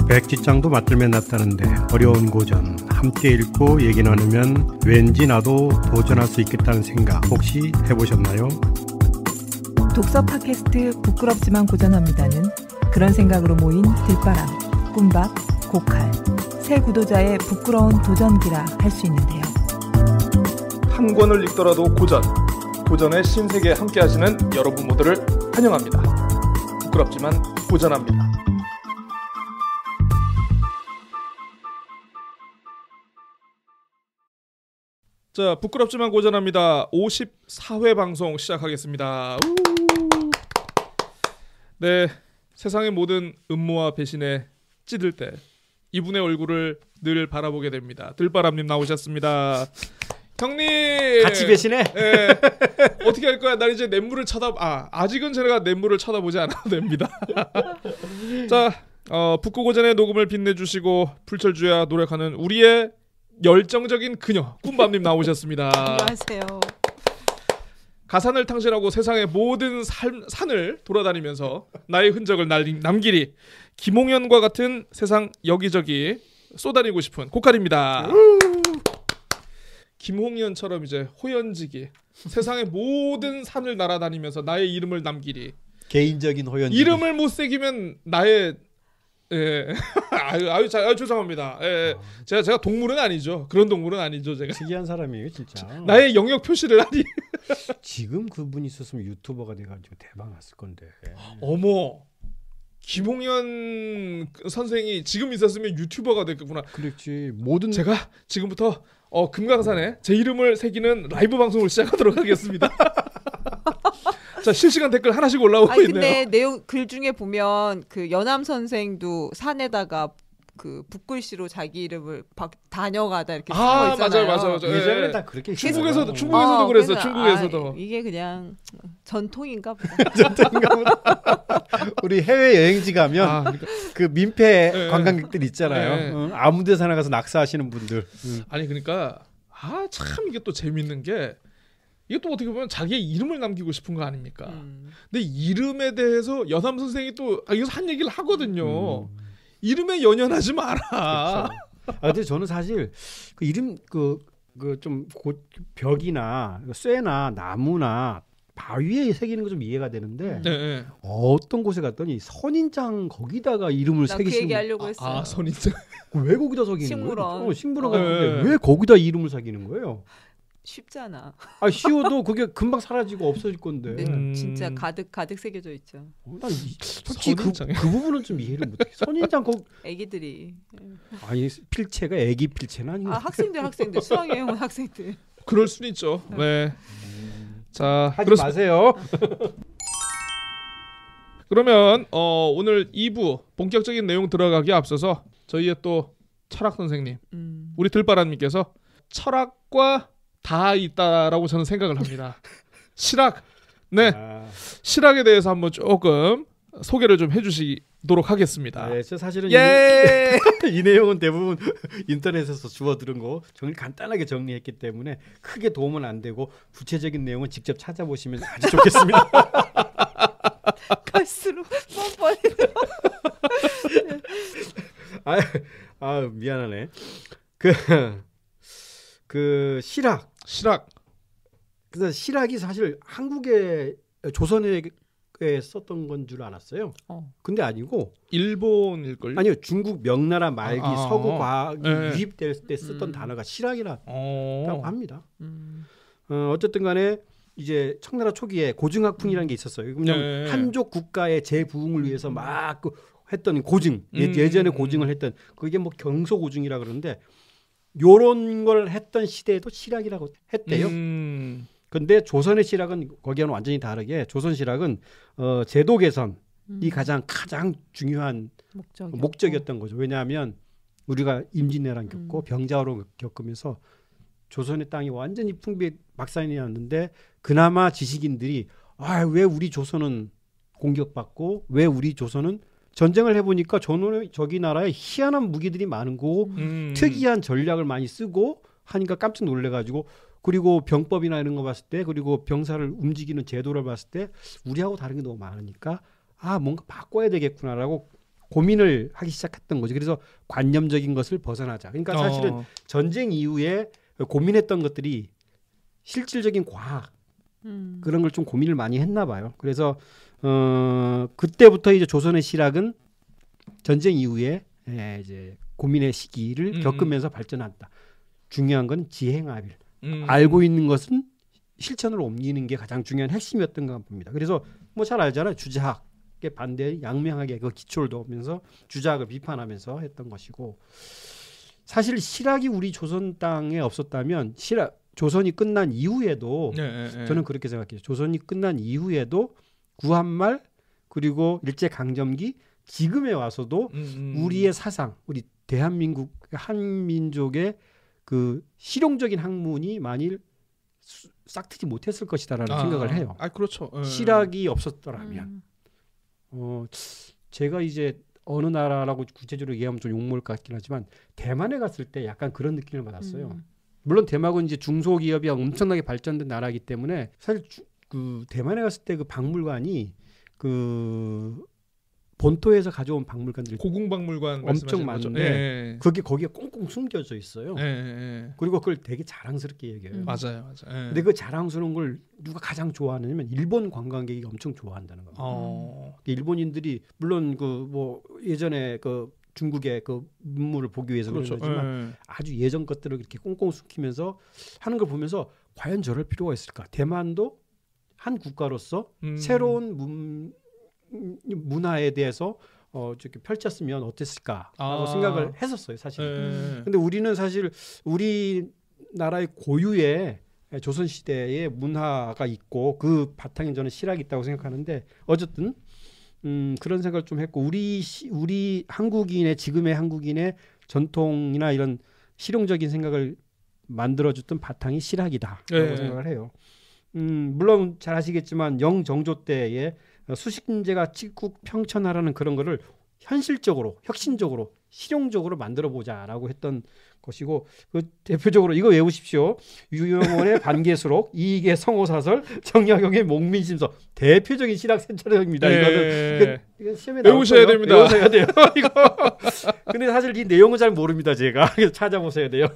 백지장도 맞들매 놨다는데 어려운 고전 함께 읽고 얘기 나누면 왠지 나도 도전할 수 있겠다는 생각 혹시 해보셨나요? 독서 팟캐스트 부끄럽지만 고전합니다는 그런 생각으로 모인 들바람, 꿈밥, 고칼 새 구도자의 부끄러운 도전기라 할 수 있는데요. 한 권을 읽더라도 고전의 신세계에 함께 하시는 여러분 모두를 환영합니다. 부끄럽지만 고전합니다. 자, 부끄럽지만 고전합니다. 54회 방송 시작하겠습니다. 네, 세상의 모든 음모와 배신에 찌들 때 이분의 얼굴을 늘 바라보게 됩니다. 들바람님 나오셨습니다. 형님 같이 배신해? 네. 어떻게 할 거야? 난 이제 냇물을 아직은 제가 냇물을 쳐다보지 않아도 됩니다. 자, 북구고전의 녹음을 빛내주시고 풀철주야 노력하는 우리의 열정적인 그녀 꿈밤님 나오셨습니다. 안녕하세요. 가산을 탕실하고 세상의 모든 산을 돌아다니면서 나의 흔적을 남기리 김홍현과 같은 세상 여기저기 쏘다니고 싶은 고칼입니다. 김홍현처럼 이제 호연지기 세상의 모든 산을 날아다니면서 나의 이름을 남기리 개인적인 호연지기 이름을 못 새기면 나의 아유 죄송합니다. 제가 동물은 아니죠. 그런 동물은 아니죠. 제가 특이한 사람이에요 진짜. 나의 영역 표시를 하니 지금 그분이 있었으면 유튜버가 돼가지고 대박 났을 건데. 어머 김홍현 선생이 지금 있었으면 유튜버가 됐겠구나. 그렇지. 모든 제가 지금부터 금강산에 제 이름을 새기는 라이브 방송을 시작하도록 하겠습니다. 자, 실시간 댓글 하나씩 올라오고 있네요. 근데 내용 글 중에 보면 그 연암 선생도 산에다가 그 붓글씨로 자기 이름을 다녀가다 이렇게 쓰고 있잖아요. 맞아요. 예전에 다 그렇게 중국에서도 그랬어. 중국에서도. 이게 그냥 전통인가 보다. 전통인가 보다. 우리 해외 여행지 가면 그러니까. 그 민폐 관광객들 있잖아요. 아무 데서나 가서 낙서하시는 분들. 아니 그러니까 참 이게 또 재밌는 게 이게 또 어떻게 보면 자기의 이름을 남기고 싶은 거 아닙니까? 근데 이름에 대해서 연암 선생이 또 여기서 한 얘기를 하거든요. 이름에 연연하지 마라. 그렇죠. 근데 저는 사실 그 이름 좀 벽이나 쇠나 나무나 바위에 새기는 거 좀 이해가 되는데 네. 어떤 곳에 갔더니 선인장 거기다가 이름을 새기시는 그 얘기하려고 했어요. 선인장 왜 거기다 새기는 식물원. 거예요? 식물원 갔는데 왜 거기다 이름을 새기는 거예요? 쉽잖아. 쉬워도 그게 금방 사라지고 없어질 건데. 진짜 가득 새겨져 있죠. 난 솔직히 그 부분은 좀 이해를 못해. 선인장 애기들이 아니 필체가 애기 필체는 아닌가? 학생들 수학여행 온 학생들. 그럴 순 있죠. 네. 자, 하지 마세요. 그러면 오늘 2부 본격적인 내용 들어가기에 앞서서 저희의 또 철학 선생님 우리 들바람님께서 철학과 다 있다라고 저는 생각을 합니다. 실학. 네. 실학에 대해서 한번 조금 소개를 좀 해주시도록 하겠습니다. 네, 저 사실은 이 내용은 대부분 인터넷에서 주워들은 거 간단하게 정리했기 때문에 크게 도움은 안 되고 구체적인 내용은 직접 찾아보시면 아주 좋겠습니다. 갈수록 뻔뻔해요. 미안하네. 그 실학. 그래서 실학이 사실 한국의 조선에 썼던 건 줄 알았어요. 근데 아니고 일본일걸요? 아니요, 중국 명나라 말기 서구 과학이 유입될 때 썼던 단어가 실학이라고 합니다. 어쨌든 간에 이제 청나라 초기에 고증학풍이라는 게 있었어요. 한족 국가의 재부흥을 위해서 막 했던 고증, 예전에 고증을 했던 그게 뭐 경소고증이라 그러는데 요런 걸 했던 시대에도 실학이라고 했대요. 근데 조선의 실학은 거기와는 완전히 다르게 조선 실학은 제도 개선이 가장 중요한 목적이었던 거죠. 왜냐하면 우리가 임진왜란 겪고 병자호를 겪으면서 조선의 땅이 완전히 풍비박산이었는데 그나마 지식인들이 왜 우리 조선은 공격받고 왜 우리 조선은 전쟁을 해보니까 저기 나라에 희한한 무기들이 많은 거고 특이한 전략을 많이 쓰고 하니까 깜짝 놀래가지고 그리고 병법이나 이런 거 봤을 때 그리고 병사를 움직이는 제도를 봤을 때 우리하고 다른 게 너무 많으니까 뭔가 바꿔야 되겠구나라고 고민을 하기 시작했던 거죠. 그래서 관념적인 것을 벗어나자. 그러니까 사실은 전쟁 이후에 고민했던 것들이 실질적인 과학 그런 걸 좀 고민을 많이 했나 봐요. 그래서 그때부터 이제 조선의 실학은 전쟁 이후에 이제 고민의 시기를 겪으면서 발전한다. 중요한 건 지행합일. 알고 있는 것은 실천으로 옮기는 게 가장 중요한 핵심이었던 것 같습니다. 그래서 뭐 잘 알잖아요. 주자학에 반대 양명하게 그 기초를 두면서 주자학을 비판하면서 했던 것이고 사실 실학이 우리 조선 땅에 없었다면 조선이 끝난 이후에도 저는 그렇게 생각해요. 조선이 끝난 이후에도 구한말 그리고 일제강점기 지금에 와서도 우리의 사상, 우리 대한민국 한민족의 그 실용적인 학문이 만일 싹트지 못했을 것이다라는 생각을 해요. 그렇죠. 실학이 없었더라면. 제가 이제 어느 나라라고 구체적으로 얘기하면 좀 욕먹을 것 같긴 하지만 대만에 갔을 때 약간 그런 느낌을 받았어요. 물론 대만은 이제 중소기업이 엄청나게 발전된 나라이기 때문에 사실 그 대만에 갔을 때 그 박물관이 그 본토에서 가져온 박물관들이 고궁박물관 엄청 많은데 그게 거기에 꽁꽁 숨겨져 있어요. 그리고 그걸 되게 자랑스럽게 얘기해요. 맞아요. 근데 그 자랑스러운 걸 누가 가장 좋아하느냐면 일본 관광객이 엄청 좋아한다는 겁니다. 일본인들이 물론 그 뭐 예전에 그 중국의 그 문물을 보기 위해서 그렇죠. 그런 거지만 아주 예전 것들을 이렇게 꽁꽁 숨기면서 하는 걸 보면서 과연 저럴 필요가 있을까? 대만도 한 국가로서 새로운 문화에 대해서 저렇게 펼쳤으면 어땠을까라고 생각을 했었어요, 사실. 근데 우리는 사실 우리나라의 고유의 조선 시대의 문화가 있고 그 바탕에 저는 실학이 있다고 생각하는데 어쨌든 그런 생각을 좀 했고 우리 한국인의 지금의 한국인의 전통이나 이런 실용적인 생각을 만들어줬던 바탕이 실학이다라고 생각을 해요. 물론 잘 아시겠지만 영정조 때에 수식인재가 찍국 평천하라는 그런 거를 현실적으로 혁신적으로 실용적으로 만들어 보자라고 했던 것이고 그 대표적으로 이거 외우십시오. 유영원의 반개수록, 이익의 성호사설, 정약용의 목민심서 대표적인 실학 센터입니다. 이거는 시험에 외우셔야 됩니다. 외우셔야 돼요. 이거. 근데 사실 이 내용은 잘 모릅니다. 제가 그래서 찾아보셔야 돼요.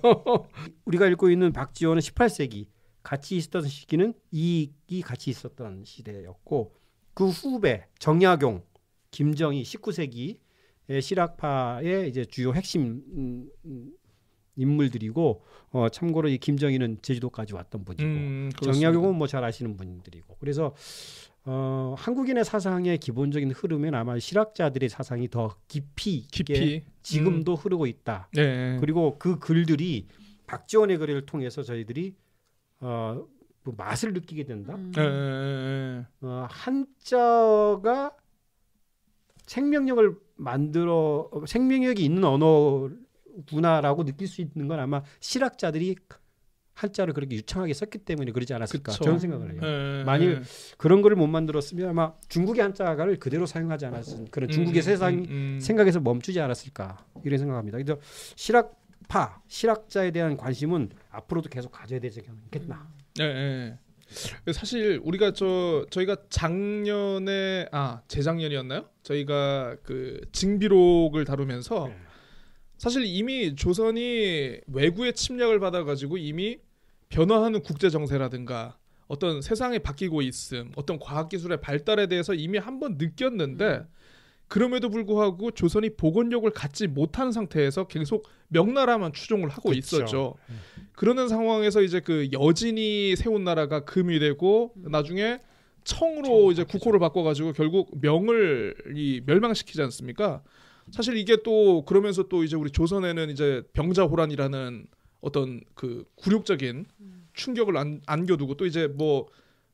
우리가 읽고 있는 박지원은 18세기 같이 있었던 시기는 이익이 같이 있었던 시대였고 그 후배 정약용, 김정희 19세기 실학파의 이제 주요 핵심 인물들이고 참고로 이 김정희는 제주도까지 왔던 분이고 정약용은 뭐 잘 아시는 분들이고 그래서 한국인의 사상의 기본적인 흐름은 아마 실학자들의 사상이 더 깊이 지금도 흐르고 있다. 그리고 그 글들이 박지원의 글을 통해서 저희들이 그 맛을 느끼게 된다. 한자가 생명력이 있는 언어구나라고 느낄 수 있는 건 아마 실학자들이 한자를 그렇게 유창하게 썼기 때문에 그러지 않았을까 저는 생각을 해요. 만일 그런 거를 못 만들었으면 아마 중국의 한자를 그대로 사용하지 않았을 그런 중국의 생각에서 멈추지 않았을까 이런 생각합니다. 그래서 실학자에 대한 관심은 앞으로도 계속 가져야 되지 않겠나. 사실 우리가 저희가 작년에 재작년이었나요? 저희가 그 징비록을 다루면서 사실 이미 조선이 외구의 침략을 받아가지고 이미 변화하는 국제 정세라든가 어떤 세상이 바뀌고 있음, 어떤 과학기술의 발달에 대해서 이미 한번 느꼈는데 그럼에도 불구하고 조선이 복원력을 갖지 못한 상태에서 계속 명나라만 추종을 하고 있었죠. 그러는 상황에서 이제 그 여진이 세운 나라가 금이 되고 나중에 청으로 이제 국호를 바꿔가지고 결국 명을 멸망시키지 않습니까? 사실 이게 또 그러면서 또 이제 우리 조선에는 이제 병자호란이라는 어떤 그 굴욕적인 충격을 안겨두고 또 이제 뭐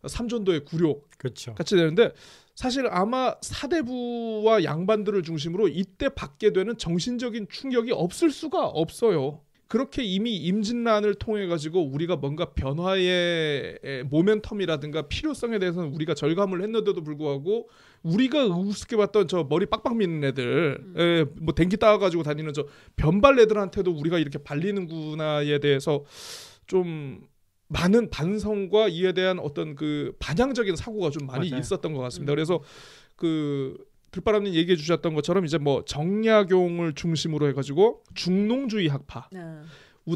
삼전도의 굴욕 같이 되는데 사실 아마 사대부와 양반들을 중심으로 이때 받게 되는 정신적인 충격이 없을 수가 없어요. 그렇게 이미 임진란을 통해 가지고 우리가 뭔가 변화의 모멘텀이라든가 필요성에 대해서는 우리가 절감을 했는데도 불구하고 우리가 우습게 봤던 저 머리 빡빡 미는 애들, 뭐 댕기 따가지고 다니는 저 변발 애들한테도 우리가 이렇게 발리는구나에 대해서 좀 많은 반성과 이에 대한 어떤 그 반향적인 사고가 좀 많이 있었던 것 같습니다. 그래서 그 들바람님 얘기해 주셨던 것처럼 이제 뭐 정약용을 중심으로 해가지고 중농주의 학파.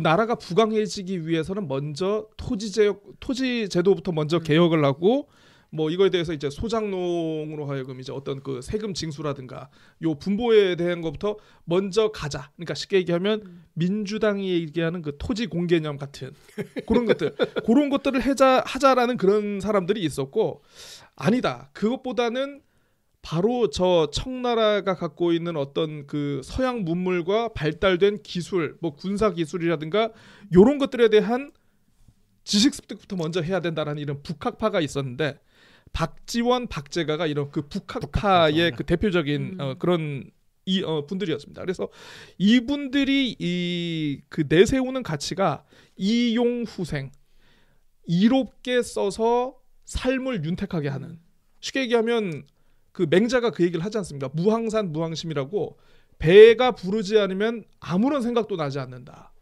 나라가 부강해지기 위해서는 먼저 토지 제도부터 먼저 개혁을 하고 뭐 이거에 대해서 이제 소장농으로 하여금 이제 어떤 그 세금 징수라든가 요 분보에 대한 것부터 먼저 가자. 그러니까 쉽게 얘기하면 민주당이 얘기하는 그 토지 공개념 같은 그런 것들을 하자라는 그런 사람들이 있었고 아니다. 그것보다는 바로 저 청나라가 갖고 있는 어떤 그 서양 문물과 발달된 기술, 뭐 군사 기술이라든가 요런 것들에 대한 지식 습득부터 먼저 해야 된다라는 이런 북학파가 있었는데 박지원, 박재가가 이런 그 북학파의 그 대표적인 그런 분들이었습니다. 그래서 이분들이 이 그 내세우는 가치가 이용후생, 이롭게 써서 삶을 윤택하게 하는. 쉽게 얘기하면 그 맹자가 그 얘기를 하지 않습니까? 무항산 무항심이라고 배가 부르지 않으면 아무런 생각도 나지 않는다.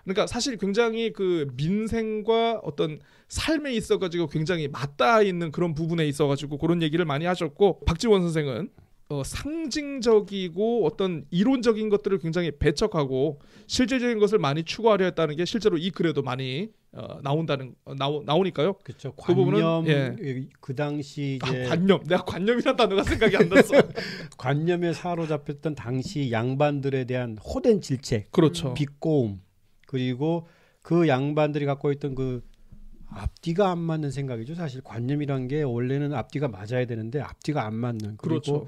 그러니까 사실 굉장히 그 민생과 어떤 삶에 있어가지고 굉장히 맞닿아 있는 그런 부분에 있어가지고 그런 얘기를 많이 하셨고 박지원 선생은 상징적이고 어떤 이론적인 것들을 굉장히 배척하고 실질적인 것을 많이 추구하려 했다는 게 실제로 이 글에도 많이 나오니까요. 그렇죠. 그 부분은 그 당시 이제 관념. 내가 관념이라는 단어가 생각이 안 났어. 관념에 사로잡혔던 당시 양반들에 대한 호된 질책, 그렇죠. 비꼬움, 그리고 그 양반들이 갖고 있던 그 앞뒤가 안 맞는 생각이죠. 사실 관념이란 게 원래는 앞뒤가 맞아야 되는데 앞뒤가 안 맞는. 그리고 그렇죠.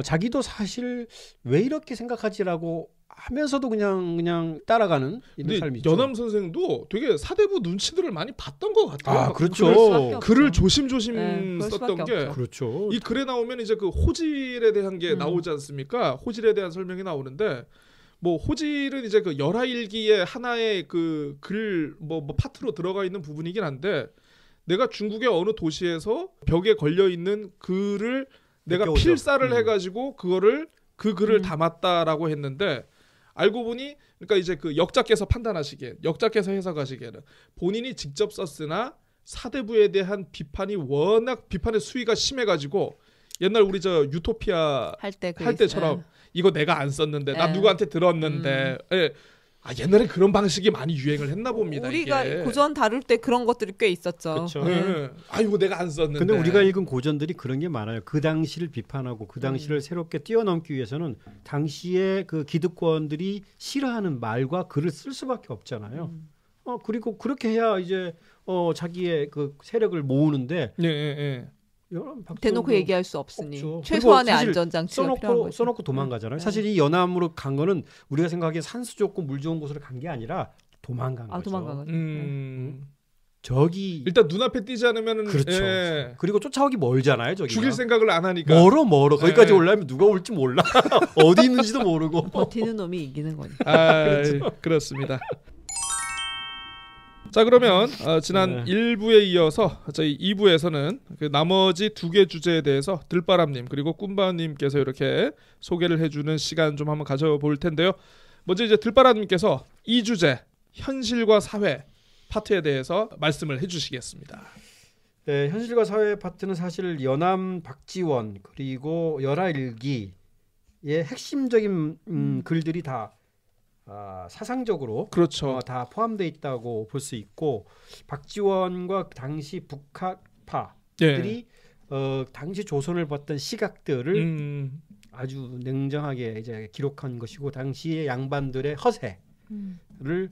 자기도 사실 왜 이렇게 생각하지라고 하면서도 그냥 따라가는 이런 삶이죠. 연암 선생도 되게 사대부 눈치들을 많이 봤던 것 같아요. 아, 그렇죠. 글을 조심조심 썼던 게. 그렇죠. 이 글에 나오면 이제 그 호질에 대한 게 나오지 않습니까? 호질에 대한 설명이 나오는데 뭐 호질은 이제 그 열하일기의 하나의 그 글 뭐 파트로 들어가 있는 부분이긴 한데 내가 중국의 어느 도시에서 벽에 걸려 있는 글을 내가 필사를 해가지고 그 글을 담았다라고 했는데 알고 보니 그러니까 이제 그 역작께서 판단하시기에 역작께서 해석하시기에는 본인이 직접 썼으나 사대부에 대한 비판이 워낙 비판의 수위가 심해가지고 옛날 우리 저 유토피아 할 때처럼 이거 내가 안 썼는데 나 누구한테 들었는데 옛날에 그런 방식이 많이 유행을 했나 봅니다. 우리가 이게. 고전 다룰 때 그런 것들이 꽤 있었죠. 그렇죠. 이거 내가 안 썼는데. 근데 우리가 읽은 고전들이 그런 게 많아요. 그 당시를 비판하고 그 당시를 새롭게 뛰어넘기 위해서는 당시에 그 기득권들이 싫어하는 말과 글을 쓸 수밖에 없잖아요. 그리고 그렇게 해야 이제 자기의 그 세력을 모으는데 대놓고 얘기할 수 없으니 없죠. 최소한의 안전장치가 필요한 거죠. 써놓고 도망가잖아요. 사실 이 연암으로 간 거는 우리가 생각하기에 산수 좋고 물 좋은 곳으로 간 게 아니라 도망간 거죠. 도망간 거죠. 저기 일단 눈앞에 띄지 않으면 그렇죠. 그리고 쫓아오기 멀잖아요. 저기 죽일 생각을 안 하니까 멀어. 거기까지 올라면 누가 올지 몰라. 어디 있는지도 모르고 버티는 놈이 이기는 거니까. 그렇죠. 그렇습니다. 자 그러면 지난 1부에 이어서 저희 2부에서는 그 나머지 두 개 주제에 대해서 들바람님 그리고 꿈바님께서 이렇게 소개를 해주는 시간 좀 한번 가져볼 텐데요. 먼저 이제 들바람님께서 이 주제 현실과 사회 파트에 대해서 말씀을 해주시겠습니다. 네, 현실과 사회 파트는 사실 연암 박지원 그리고 열하일기의 핵심적인 글들이 다 사상적으로 그렇죠. 다 포함되어 있다고 볼 수 있고 박지원과 당시 북학파들이 당시 조선을 봤던 시각들을 아주 냉정하게 이제 기록한 것이고 당시의 양반들의 허세를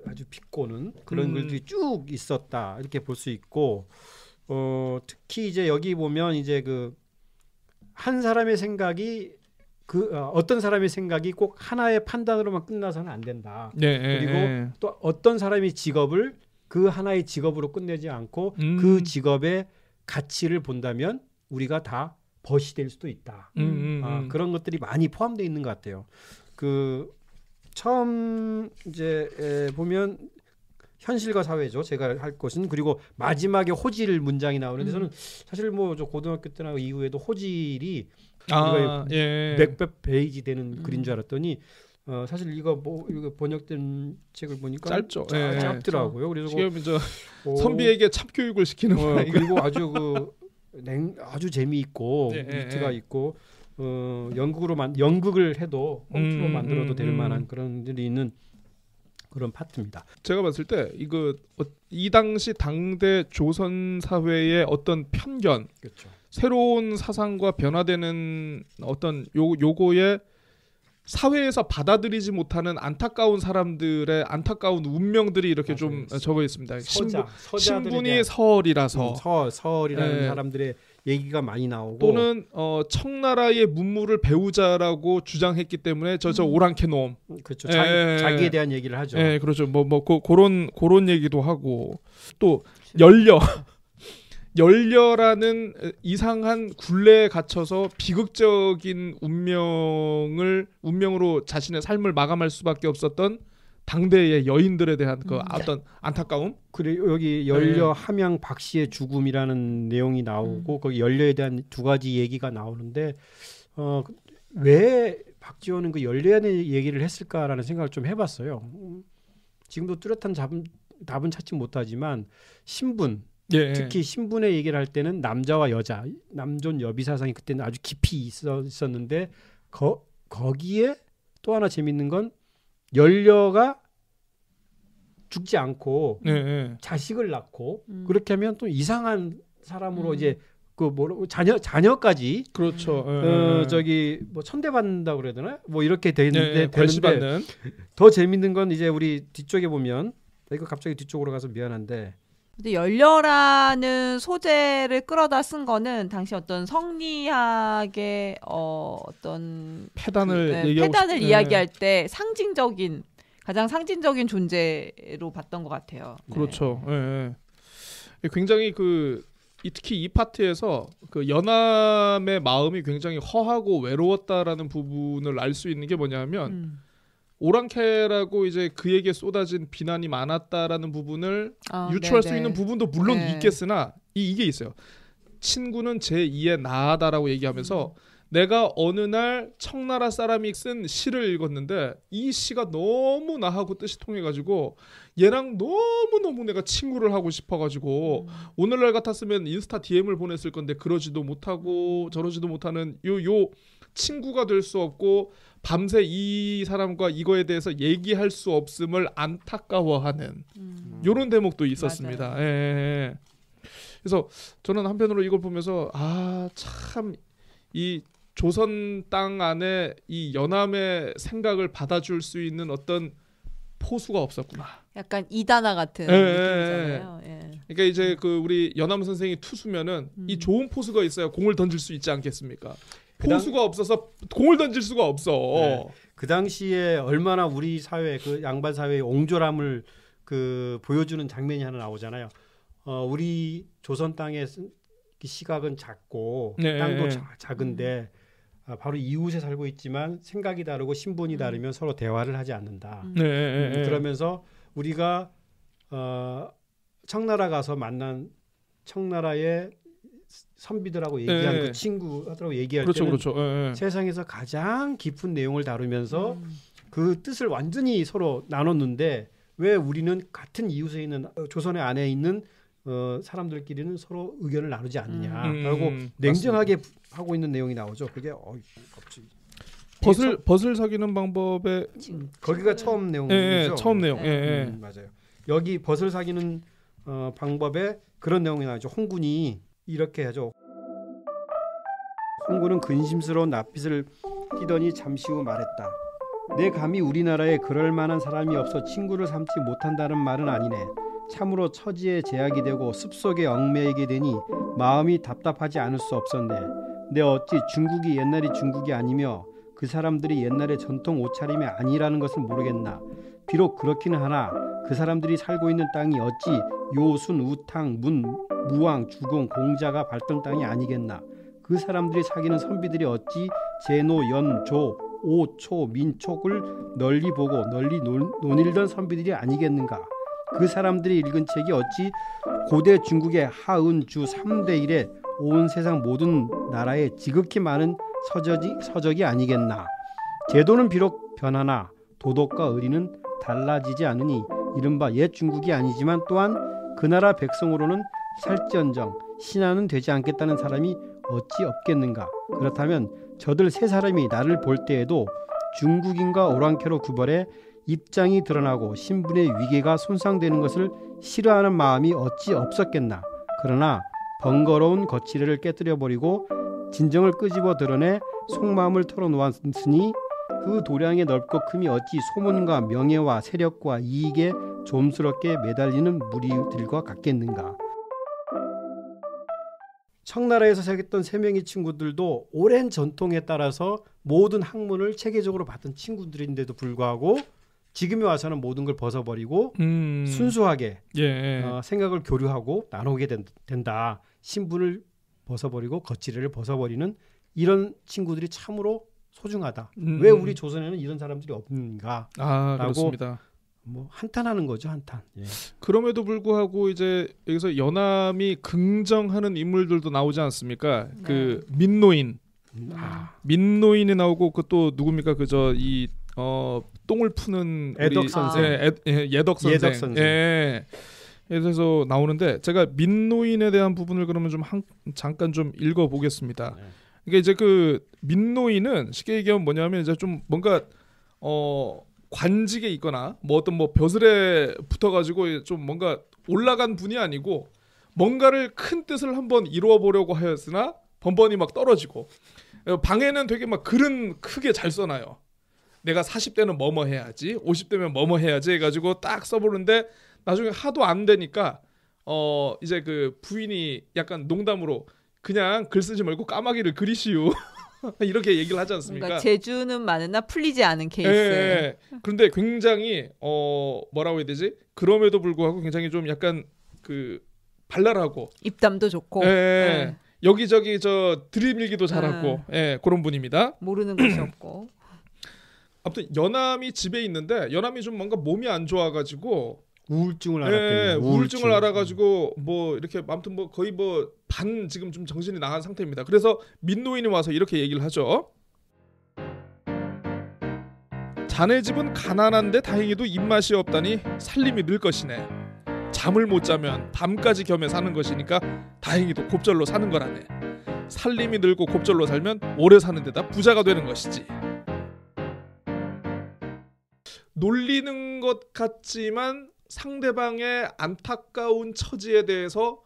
아주 비꼬는 그런 글들이 쭉 있었다 이렇게 볼 수 있고 특히 이제 여기 보면 이제 그 한 사람의 생각이 어떤 사람의 생각이 꼭 하나의 판단으로만 끝나서는 안 된다. 그리고 또 어떤 사람의 직업을 그 하나의 직업으로 끝내지 않고 그 직업의 가치를 본다면 우리가 다 벗이 될 수도 있다. 그런 것들이 많이 포함되어 있는 것 같아요. 그 처음 이제 보면 현실과 사회죠. 제가 할 것은 그리고 마지막에 호질 문장이 나오는데 저는 사실 뭐 저 고등학교 때나 이후에도 호질이 몇백 페이지 되는 글인 줄 알았더니 사실 이거 번역된 책을 보니까 짧죠. 짧더라고요. 그래서 지금 선비에게 참교육을 시키는 그리고 아주 아주 재미있고 위트가 있고 연극을 해도 홈트로 만들어도 될 만한 그런 일이 있는 그런 파트입니다. 제가 봤을 때 이 당시 당대 조선 사회의 어떤 편견, 그렇죠. 새로운 사상과 변화되는 어떤 요거에 사회에서 받아들이지 못하는 안타까운 사람들의 안타까운 운명들이 이렇게 좀 적어 있습니다. 신분이 서얼이라서 서얼이라는 사람들의 얘기가 많이 나오고 또는 청나라의 문물을 배우자라고 주장했기 때문에 저 오랑캐놈 그렇죠. 자기에 대한 얘기를 하죠. 그렇죠. 그런 얘기도 하고 또 열려라는 이상한 굴레에 갇혀서 비극적인 운명으로 자신의 삶을 마감할 수밖에 없었던 당대의 여인들에 대한 어떤 안타까움. 그리고 여기 열려 함양 박씨의 죽음이라는 내용이 나오고 거기 열려에 대한 두 가지 얘기가 나오는데 왜 박지원은 그 열려에 대한 얘기를 했을까라는 생각을 좀 해봤어요. 지금도 뚜렷한 답은 찾지 못하지만 신분 특히 신분의 얘기를 할 때는 남자와 여자, 남존 여비 사상이 그때는 아주 깊이 있었는데 거기에 또 하나 재밌는 건 열려가 죽지 않고 자식을 낳고 그렇게 하면 또 이상한 사람으로 이제 자녀까지 그렇죠. 저기 뭐 천대받는다고 그래야 되나? 뭐 이렇게 되는데 괄시받는. 더 재밌는 건 이제 우리 뒤쪽에 보면 이거 갑자기 뒤쪽으로 가서 미안한데. 근데 열려라는 소재를 끌어다 쓴 거는 당시 어떤 성리학의 어떤 패단을 이야기할 때 가장 상징적인 존재로 봤던 것 같아요. 그렇죠. 굉장히 특히 이 파트에서 연암의 마음이 굉장히 허하고 외로웠다라는 부분을 알 수 있는 게 뭐냐면 오랑캐라고 이제 그에게 쏟아진 비난이 많았다라는 부분을 유추할 수 있는 부분도 물론 있겠으나 이게 있어요. 친구는 제2의 나아다라고 얘기하면서 내가 어느 날 청나라 사람이 쓴 시를 읽었는데 이 시가 너무 나하고 뜻이 통해가지고 얘랑 너무너무 내가 친구를 하고 싶어가지고 오늘날 같았으면 인스타 DM을 보냈을 건데 그러지도 못하고 저러지도 못하는 요 친구가 될 수 없고 밤새 이 사람과 이거에 대해서 얘기할 수 없음을 안타까워하는 요런 대목도 있었습니다. 그래서 저는 한편으로 이걸 보면서 참 이 조선 땅 안에 이 연암의 생각을 받아줄 수 있는 어떤 포수가 없었구나. 약간 이단아 같은 느낌이잖아요. 그러니까 이제 우리 연암 선생이 투수면은 이 좋은 포수가 있어야 공을 던질 수 있지 않겠습니까? 포수가 없어서 공을 던질 수가 없어. 그 당시에 얼마나 우리 사회 양반 사회의 옹졸함을 보여주는 장면이 하나 나오잖아요. 우리 조선 땅의 시각은 작고 땅도 작은데 바로 이웃에 살고 있지만 생각이 다르고 신분이 다르면 서로 대화를 하지 않는다. 그러면서 우리가 청나라 가서 만난 청나라의 선비들하고 얘기한 그 친구들하고 얘기할 때는 세상에서 가장 깊은 내용을 다루면서 그 뜻을 완전히 서로 나눴는데 왜 우리는 같은 이웃에 있는 조선의 안에 있는 사람들끼리는 서로 의견을 나누지 않느냐라고 냉정하게 하고 있는 내용이 나오죠. 그게 갑자기 벗을 사귀는 방법에 거기가 처음 내용이죠. 처음 내용. 맞아요. 여기 벗을 사귀는 방법에 그런 내용이 나오죠. 홍군이 이렇게 하죠. 홍군은 근심스러운 낯빛을 띠더니 잠시 후 말했다. 내 감히 우리나라에 그럴 만한 사람이 없어 친구를 삼지 못한다는 말은 아니네. 참으로 처지에 제약이 되고 습속에 얽매이게 되니 마음이 답답하지 않을 수 없었네. 내 어찌 중국이 옛날이 중국이 아니며 그 사람들이 옛날의 전통 옷차림이 아니라는 것을 모르겠나. 비록 그렇기는 하나 그 사람들이 살고 있는 땅이 어찌 요순, 우탕, 문, 무왕, 주공, 공자가 밟던 땅이 아니겠나. 그 사람들이 사귀는 선비들이 어찌 제노, 연, 조, 오, 초, 민, 촉을 널리 보고 널리 논일던 선비들이 아니겠는가. 그 사람들이 읽은 책이 어찌 고대 중국의 하은, 주 3대 1에 온 세상 모든 나라에 지극히 많은 서적이 아니겠나. 제도는 비록 변하나 도덕과 의리는 달라지지 않으니 이른바 옛 중국이 아니지만 또한 그 나라 백성으로는 살지언정 신하는 되지 않겠다는 사람이 어찌 없겠는가. 그렇다면 저들 세 사람이 나를 볼 때에도 중국인과 오랑캐로 구별해 입장이 드러나고 신분의 위계가 손상되는 것을 싫어하는 마음이 어찌 없었겠나. 그러나 번거로운 거칠애를 깨뜨려버리고 진정을 끄집어 드러내 속마음을 털어놓았으니 그 도량의 넓고 큼이 어찌 소문과 명예와 세력과 이익에 좀스럽게 매달리는 무리들과 같겠는가. 청나라에서 생겼던 세 명의 친구들도 오랜 전통에 따라서 모든 학문을 체계적으로 받은 친구들인데도 불구하고 지금에 와서는 모든 걸 벗어버리고 순수하게 생각을 교류하고 나누게 된다. 신분을 벗어버리고 거칠애를 벗어버리는 이런 친구들이 참으로 소중하다. 왜 우리 조선에는 이런 사람들이 없는가? 그렇습니다. 뭐 한탄하는 거죠, 한탄. 예. 그럼에도 불구하고 이제 여기서 연암이 긍정하는 인물들도 나오지 않습니까? 네. 그 민노인, 민노인이 나오고 그 또 누굽니까? 그저 이 똥을 푸는 애덕 선생, 예덕 선생. 예. 그래서 나오는데 제가 민노인에 대한 부분을 그러면 좀 잠깐 좀 읽어보겠습니다. 네. 이게 이제 그 민노인은 쉽게 얘기하면 뭐냐면 이제 좀 뭔가 관직에 있거나 뭐 어떤 뭐 벼슬에 붙어가지고 좀 뭔가 올라간 분이 아니고 뭔가를 큰 뜻을 한번 이루어 보려고 하였으나 번번이 막 떨어지고 방에는 되게 막 글은 크게 잘 써놔요. 내가 40대는 뭐뭐 해야지, 50대면 뭐뭐 해야지 해가지고 딱 써보는데 나중에 하도 안 되니까 이제 그 부인이 약간 농담으로 그냥 글 쓰지 말고 까마귀를 그리시오. 이렇게 얘기를 하지 않습니까? 그러니까 재주는 많으나 풀리지 않은 케이스. 예. 그런데 굉장히 뭐라고 해야 되지? 그럼에도 불구하고 굉장히 좀 약간 그 발랄하고 입담도 좋고. 예. 여기저기 저 들이밀기도 잘하고 그런 분입니다. 모르는 것이 없고. 아무튼 연암이 집에 있는데 연암이 좀 뭔가 몸이 안 좋아가지고 우울증을 알았대요. 우울증을 알아가지고 뭐 이렇게 아무튼 뭐 거의 뭐 반 지금 좀 정신이 나간 상태입니다. 그래서 민노인이 와서 이렇게 얘기를 하죠. 자네 집은 가난한데 다행히도 입맛이 없다니 살림이 늘 것이네. 잠을 못 자면 밤까지 겸해 사는 것이니까 다행히도 곱절로 사는 거라네. 살림이 늘고 곱절로 살면 오래 사는 데다 부자가 되는 것이지. 놀리는 것 같지만 상대방의 안타까운 처지에 대해서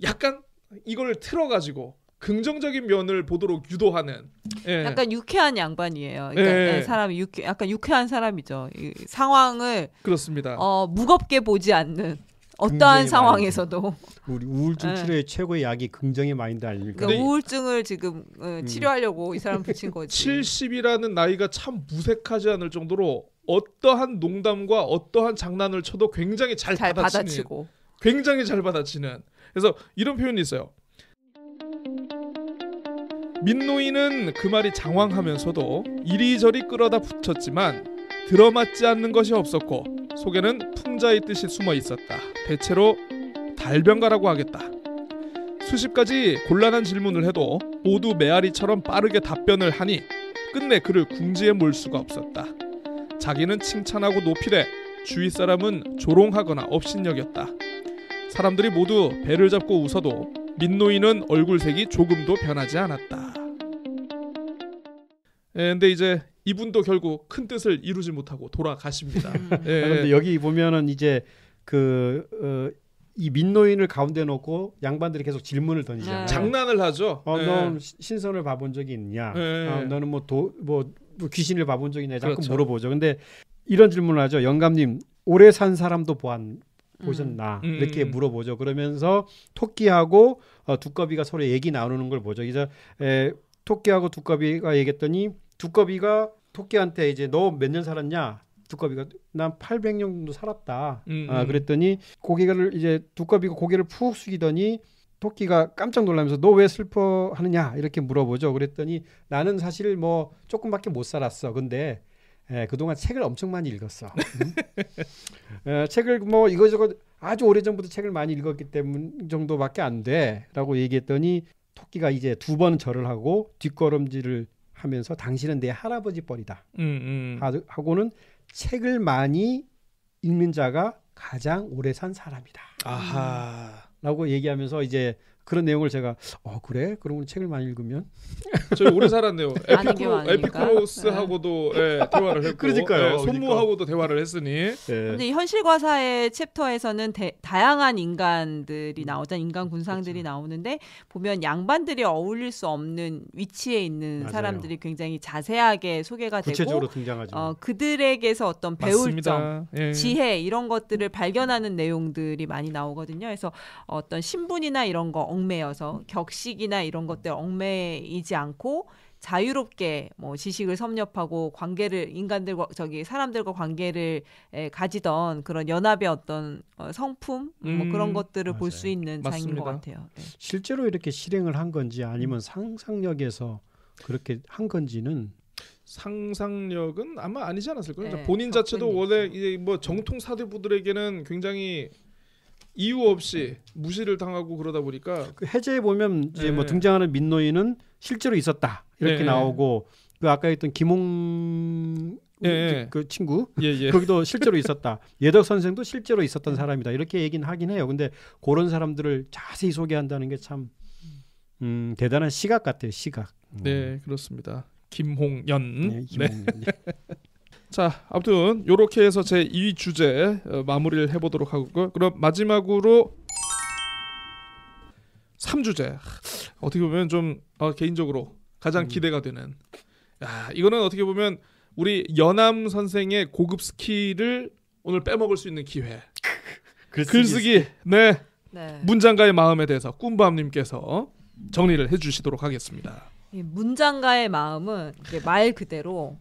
약간 이걸 틀어가지고 긍정적인 면을 보도록 유도하는 약간 유쾌한 양반이에요. 그러니까 사람이 약간 유쾌한 사람이죠. 이 상황을 그렇습니다. 무겁게 보지 않는 어떠한 상황에서도 우리 우울증 치료의 최고의 약이 긍정의 마인드 아닙니까? 그러니까 우울증을 지금 치료하려고 이 사람 붙인 거지. 70이라는 나이가 참 무색하지 않을 정도로 어떠한 농담과 어떠한 장난을 쳐도 굉장히 잘 받아치고 굉장히 잘 받아치는. 그래서 이런 표현이 있어요. 민노인은 그 말이 장황하면서도 이리저리 끌어다 붙였지만 들어맞지 않는 것이 없었고 속에는 풍자의 뜻이 숨어 있었다. 대체로 달변가라고 하겠다. 수십 가지 곤란한 질문을 해도 모두 메아리처럼 빠르게 답변을 하니 끝내 그를 궁지에 몰 수가 없었다. 자기는 칭찬하고 높이래 주위 사람은 조롱하거나 업신여겼다. 사람들이 모두 배를 잡고 웃어도 민노인은 얼굴색이 조금도 변하지 않았다. 근데 이제 이분도 결국 큰 뜻을 이루지 못하고 돌아가십니다. 그런데 여기 보면은 이제 이 민노인을 가운데 놓고 양반들이 계속 질문을 던지잖아요. 장난을 하죠. 넌 신선을 봐본 적이 있냐? 너는 뭐 귀신을 봐본 적이 있냐? 자꾸 물어보죠. 근데 이런 질문을 하죠. 영감님 오래 산 사람도 보셨나? 이렇게 물어보죠. 그러면서 토끼하고 두꺼비가 서로 얘기 나누는 걸 보죠. 이제 토끼하고 두꺼비가 얘기했더니 두꺼비가 토끼한테 이제 너 몇 년 살았냐? 두꺼비가 난 800년 정도 살았다. 그랬더니 두꺼비가 고개를 푹 숙이더니 토끼가 깜짝 놀라면서 너 왜 슬퍼하느냐 이렇게 물어보죠. 그랬더니 나는 사실 뭐 조금밖에 못 살았어. 근데 그동안 책을 엄청 많이 읽었어. 책을 뭐 이거저거 아주 오래전부터 책을 많이 읽었기 때문 정도밖에 안 돼라고 얘기했더니 토끼가 이제 두 번 절을 하고 뒷걸음질을 하면서 당신은 내 할아버지 뻘이다. 하고는 책을 많이 읽는 자가 가장 오래 산 사람이다. 아하. 라고 얘기하면서 이제 그런 내용을 제가 그래? 그러면 책을 많이 읽으면 저희 오래 살았네요. 에피쿠로스하고도 대화를 했고, 그러니까요. 손무하고도 대화를 했으니. 근데 이 현실과사의 챕터에서는 다양한 인간들이 나오잖아요. 인간 군상들이 나오는데 보면 양반들이 어울릴 수 없는 위치에 있는 맞아요. 사람들이 굉장히 자세하게 소개가 구체적으로 되고 등장하죠. 그들에게서 어떤 배울 맞습니다. 점, 지혜 이런 것들을 발견하는 내용들이 많이 나오거든요. 그래서 어떤 신분이나 이런 거 얽매여서 격식이나 이런 것들 얽매이지 않고 자유롭게 뭐 지식을 섭렵하고 관계를 인간들과 사람들과 관계를 가지던 그런 연합의 어떤 성품 뭐 그런 것들을 볼 수 있는 장인 것 같아요. 네. 실제로 이렇게 실행을 한 건지 아니면 상상력에서 그렇게 한 건지는 상상력은 아마 아니지 않았을까요? 네, 본인 자체도 원래 이제 뭐 정통 사대부들에게는 굉장히 이유 없이 무시를 당하고 그러다 보니까 그 해제에 보면 이제 뭐 등장하는 민노인은 실제로 있었다 이렇게 나오고 그 아까 했던 김홍 그 친구 거기도 실제로 있었다. 예덕 선생도 실제로 있었던 사람이다 이렇게 얘기는 하긴 해요. 근데 그런 사람들을 자세히 소개한다는 게 참 대단한 시각 같아요. 시각. 네 그렇습니다. 김홍연. 네, 김홍연. 자, 아무튼 이렇게 해서 제 2위 주제 마무리를 해보도록 하고 그럼 마지막으로 3주제 어떻게 보면 좀 개인적으로 가장 기대가 되는 이거는 어떻게 보면 우리 연암 선생의 고급 스킬을 오늘 빼먹을 수 있는 기회. 글쓰기. 네. 문장가의 마음에 대해서 꿈밤님께서 정리를 해주시도록 하겠습니다. 이 문장가의 마음은 말 그대로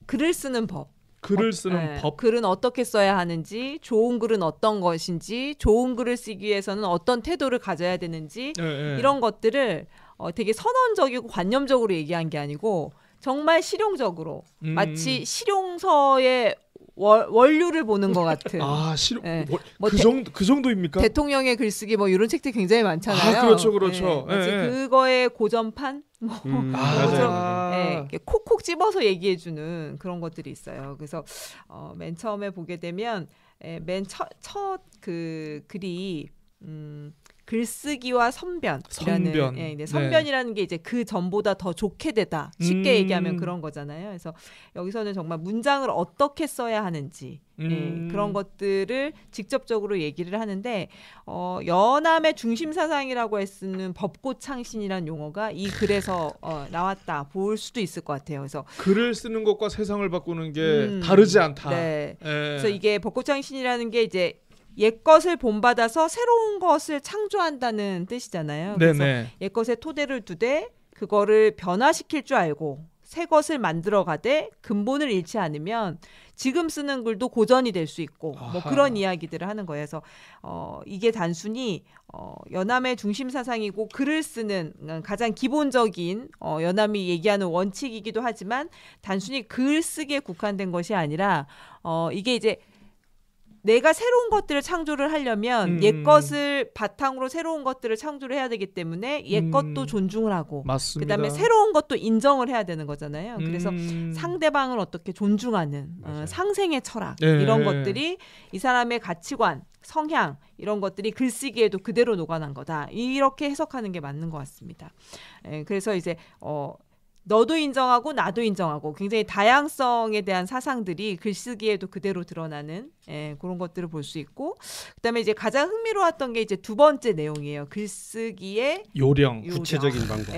글을 쓰는 법. 글을 쓰는 법. 글은 어떻게 써야 하는지, 좋은 글은 어떤 것인지, 좋은 글을 쓰기 위해서는 어떤 태도를 가져야 되는지 이런 것들을 되게 선언적이고 관념적으로 얘기한 게 아니고 정말 실용적으로 마치 실용서의 원류를 보는 것 같은. 실용. 그 정도입니까? 대통령의 글쓰기 뭐 이런 책들 굉장히 많잖아요. 그렇죠. 마치 그거의 고전판. 콕콕 집어서 얘기해주는 그런 것들이 있어요. 그래서 맨 처음에 보게 되면 맨 첫 그 글이 글쓰기와 선변이라는 선변이라는 게 이제 그 전보다 더 좋게 되다. 쉽게 얘기하면 그런 거잖아요. 그래서 여기서는 정말 문장을 어떻게 써야 하는지 그런 것들을 직접적으로 얘기를 하는데 연암의 중심 사상이라고 쓰는 법고창신이라는 용어가 이 글에서 나왔다 볼 수도 있을 것 같아요. 그래서 글을 쓰는 것과 세상을 바꾸는 게 다르지 않다. 그래서 이게 법고창신이라는 게 이제 옛것을 본받아서 새로운 것을 창조한다는 뜻이잖아요. 그래서 옛것에 토대를 두되 그거를 변화시킬 줄 알고 새 것을 만들어가되 근본을 잃지 않으면 지금 쓰는 글도 고전이 될 수 있고 뭐 그런 이야기들을 하는 거예요. 그래서 이게 단순히 연암의 중심 사상이고 글을 쓰는 가장 기본적인 연암이 얘기하는 원칙이기도 하지만 단순히 글쓰기에 국한된 것이 아니라 이게 이제 내가 새로운 것들을 창조를 하려면 옛것을 바탕으로 새로운 것들을 창조를 해야 되기 때문에 옛것도 존중을 하고 그다음에 새로운 것도 인정을 해야 되는 거잖아요. 그래서 상대방을 어떻게 존중하는 상생의 철학 이런 것들이 이 사람의 가치관, 성향 이런 것들이 글쓰기에도 그대로 녹아난 거다. 이렇게 해석하는 게 맞는 것 같습니다. 그래서 이제 너도 인정하고 나도 인정하고 굉장히 다양성에 대한 사상들이 글쓰기에도 그대로 드러나는 그런 것들을 볼 수 있고 그다음에 이제 가장 흥미로웠던 게 이제 두 번째 내용이에요. 글쓰기의 요령. 구체적인 방법.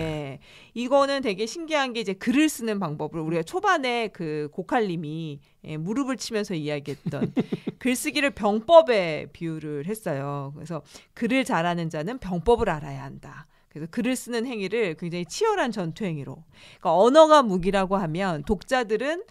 이거는 되게 신기한 게 이제 글을 쓰는 방법을 우리가 초반에 그 고칼님이 무릎을 치면서 이야기했던 글쓰기를 병법에 비유를 했어요. 그래서 글을 잘하는 자는 병법을 알아야 한다. 그래서 글을 쓰는 행위를 굉장히 치열한 전투 행위로. 그러니까 언어가 무기라고 하면 독자들은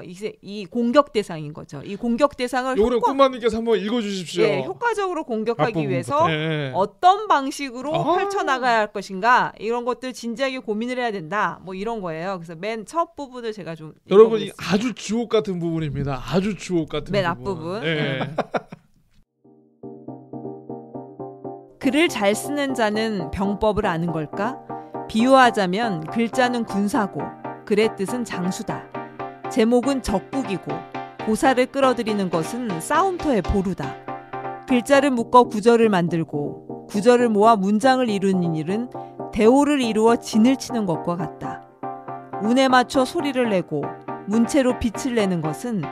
이제 이 공격 대상인 거죠. 이 공격 대상을 요거는 꿈마님께서 한번 읽어주십시오. 효과적으로 공격하기 위해서 어떤 방식으로 펼쳐나가야 할 것인가 이런 것들 진지하게 고민을 해야 된다. 뭐 이런 거예요. 그래서 맨 첫 부분을 제가 좀 여러분 아주 주옥 같은 부분입니다. 아주 주옥 같은 맨 앞부분. 글을 잘 쓰는 자는 병법을 아는 걸까? 비유하자면 글자는 군사고 글의 뜻은 장수다. 제목은 적국이고 고사를 끌어들이는 것은 싸움터의 보루다. 글자를 묶어 구절을 만들고 구절을 모아 문장을 이루는 일은 대오를 이루어 진을 치는 것과 같다. 운에 맞춰 소리를 내고 문체로 빛을 내는 것은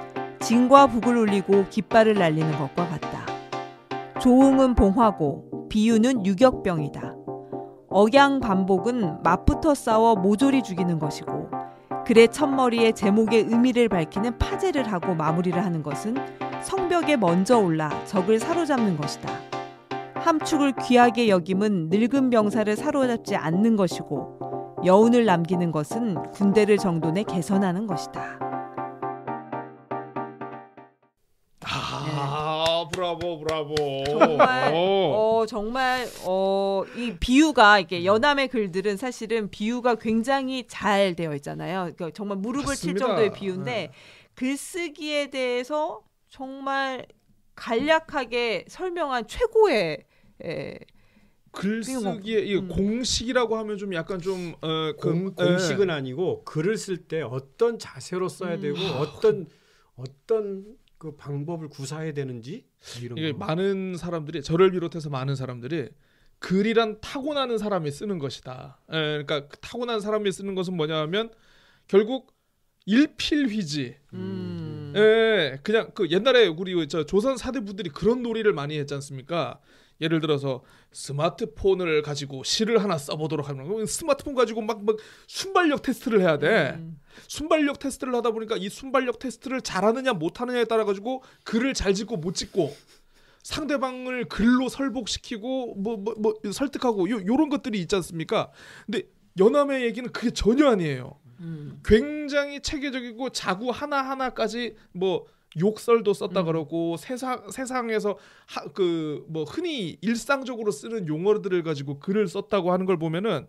진과 북을 울리고 깃발을 날리는 것과 같다. 조응은 봉화고 비유는 유격병이다. 억양 반복은 맞붙어 싸워 모조리 죽이는 것이고 글의 첫머리에 제목의 의미를 밝히는 파제를 하고 마무리를 하는 것은 성벽에 먼저 올라 적을 사로잡는 것이다. 함축을 귀하게 여김은 늙은 병사를 사로잡지 않는 것이고 여운을 남기는 것은 군대를 정돈해 개선하는 것이다. 브라보. 정말 이 비유가 이게 연암의 글들은 사실은 비유가 굉장히 잘 되어 있잖아요. 그러니까 정말 무릎을 칠 정도의 비유인데 글쓰기에 대해서 정말 간략하게 설명한 최고의 글쓰기의 공식이라고 하면 좀 약간 좀 공식은 아니고 글을 쓸 때 어떤 자세로 써야 되고 어떤 그 방법을 구사해야 되는지 이런 이게 거. 많은 사람들이 저를 비롯해서 많은 사람들이 글이란 타고나는 사람이 쓰는 것이다. 그러니까 타고난 사람이 쓰는 것은 뭐냐면 결국 일필휘지. 그냥 그 옛날에 우리 조선 사대부들이 그런 놀이를 많이 했지 않습니까? 예를 들어서 스마트폰을 가지고 시를 하나 써보도록 하는 거. 스마트폰 가지고 막 순발력 테스트를 해야 돼. 순발력 테스트를 하다 보니까 이 순발력 테스트를 잘하느냐 못하느냐에 따라 가지고 글을 잘 짓고 못 짓고 상대방을 글로 설복시키고 뭐 설득하고 요런 것들이 있지 않습니까? 근데 연암의 얘기는 그게 전혀 아니에요. 굉장히 체계적이고 자구 하나하나까지 뭐 욕설도 썼다 그러고 세상에서 흔히 일상적으로 쓰는 용어들을 가지고 글을 썼다고 하는 걸 보면은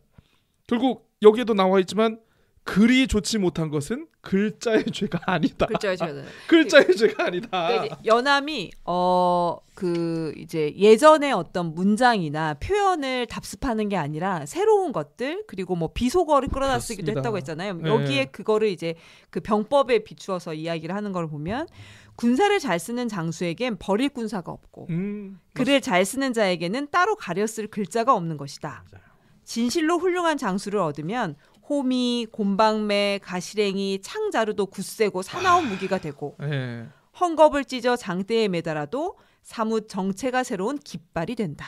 결국 여기에도 나와 있지만 글이 좋지 못한 것은 글자의 죄가 아니다. 글자의 죄가 아니다. 그러니까 연암이 이제 예전의 어떤 문장이나 표현을 답습하는 게 아니라 새로운 것들 그리고 뭐 비속어를 끌어다 쓰기도 했다고 했잖아요. 네. 여기에 그거를 이제 그 병법에 비추어서 이야기를 하는 걸 보면 군사를 잘 쓰는 장수에겐 버릴 군사가 없고 글을 잘 쓰는 자에게는 따로 가려 쓸 글자가 없는 것이다. 진실로 훌륭한 장수를 얻으면 호미, 곰방매, 가시랭이, 창자루도 굳세고 사나운 무기가 되고 헝겊을 찢어 장대에 매달아도 사뭇 정체가 새로운 깃발이 된다.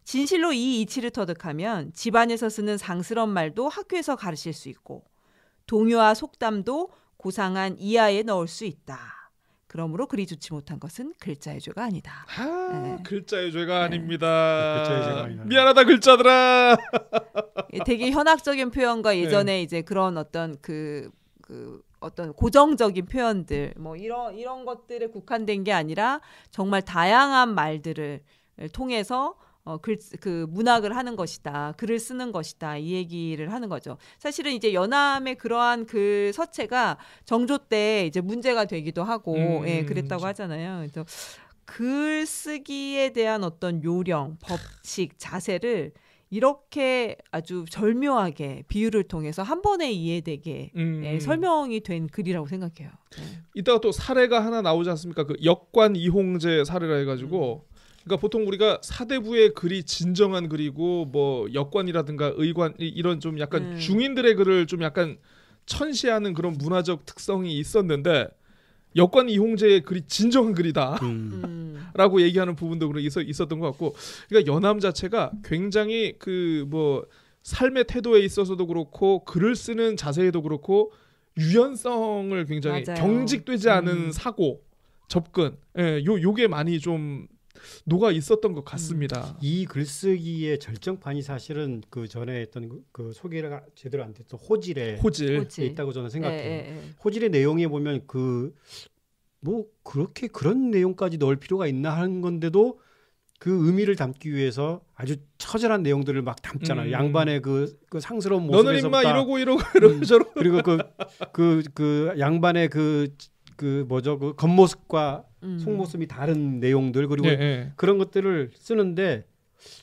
진실로 이 이치를 터득하면 집안에서 쓰는 상스러운 말도 학교에서 가르칠 수 있고 동요와 속담도 고상한 이하에 넣을 수 있다. 그러므로 글이 좋지 못한 것은 글자의 죄가 아니다. 글자의 죄가 아닙니다. 글자의 죄가 아니다. 미안하다 글자들아. 되게 현학적인 표현과 예전에 이제 그런 어떤 어떤 고정적인 표현들 뭐 이런 것들에 국한된 게 아니라 정말 다양한 말들을 통해서 그 문학을 하는 것이다. 글을 쓰는 것이다. 이 얘기를 하는 거죠. 사실은 이제 연암의 그러한 그 서체가 정조 때 이제 문제가 되기도 하고 그랬다고 하잖아요. 그래서 글 쓰기에 대한 어떤 요령, 법칙, 자세를 이렇게 아주 절묘하게 비유를 통해서 한 번에 이해되게 설명이 된 글이라고 생각해요. 이따가 또 사례가 하나 나오지 않습니까? 그 역관 이홍제 사례라 해가지고 그러니까 보통 우리가 사대부의 글이 진정한 글이고 뭐 역관이라든가 의관 이런 좀 약간 중인들의 글을 좀 약간 천시하는 그런 문화적 특성이 있었는데 역관 이홍제의 글이 진정한 글이다 라고 얘기하는 부분도 있었던 것 같고 그러니까 연암 자체가 굉장히 그 뭐 삶의 태도에 있어서도 그렇고 글을 쓰는 자세에도 그렇고 유연성을 굉장히 경직되지 않은 사고 접근 요게 많이 좀 녹아 있었던 것 같습니다. 이 글쓰기의 절정판이 사실은 그 전에 했던 그 소개가 제대로 안 됐던 호질에 있다고 저는 생각해요. 호질의 내용에 보면 뭐 그렇게 그런 내용까지 넣을 필요가 있나 하는 건데도 그 의미를 담기 위해서 아주 처절한 내용들을 막 담잖아요. 양반의 그 상스러운 모습에서부터 너는 임마 이러고 저러고 그리고 그 양반의 그 겉모습과 속모습이 다른 내용들 그리고 그런 것들을 쓰는데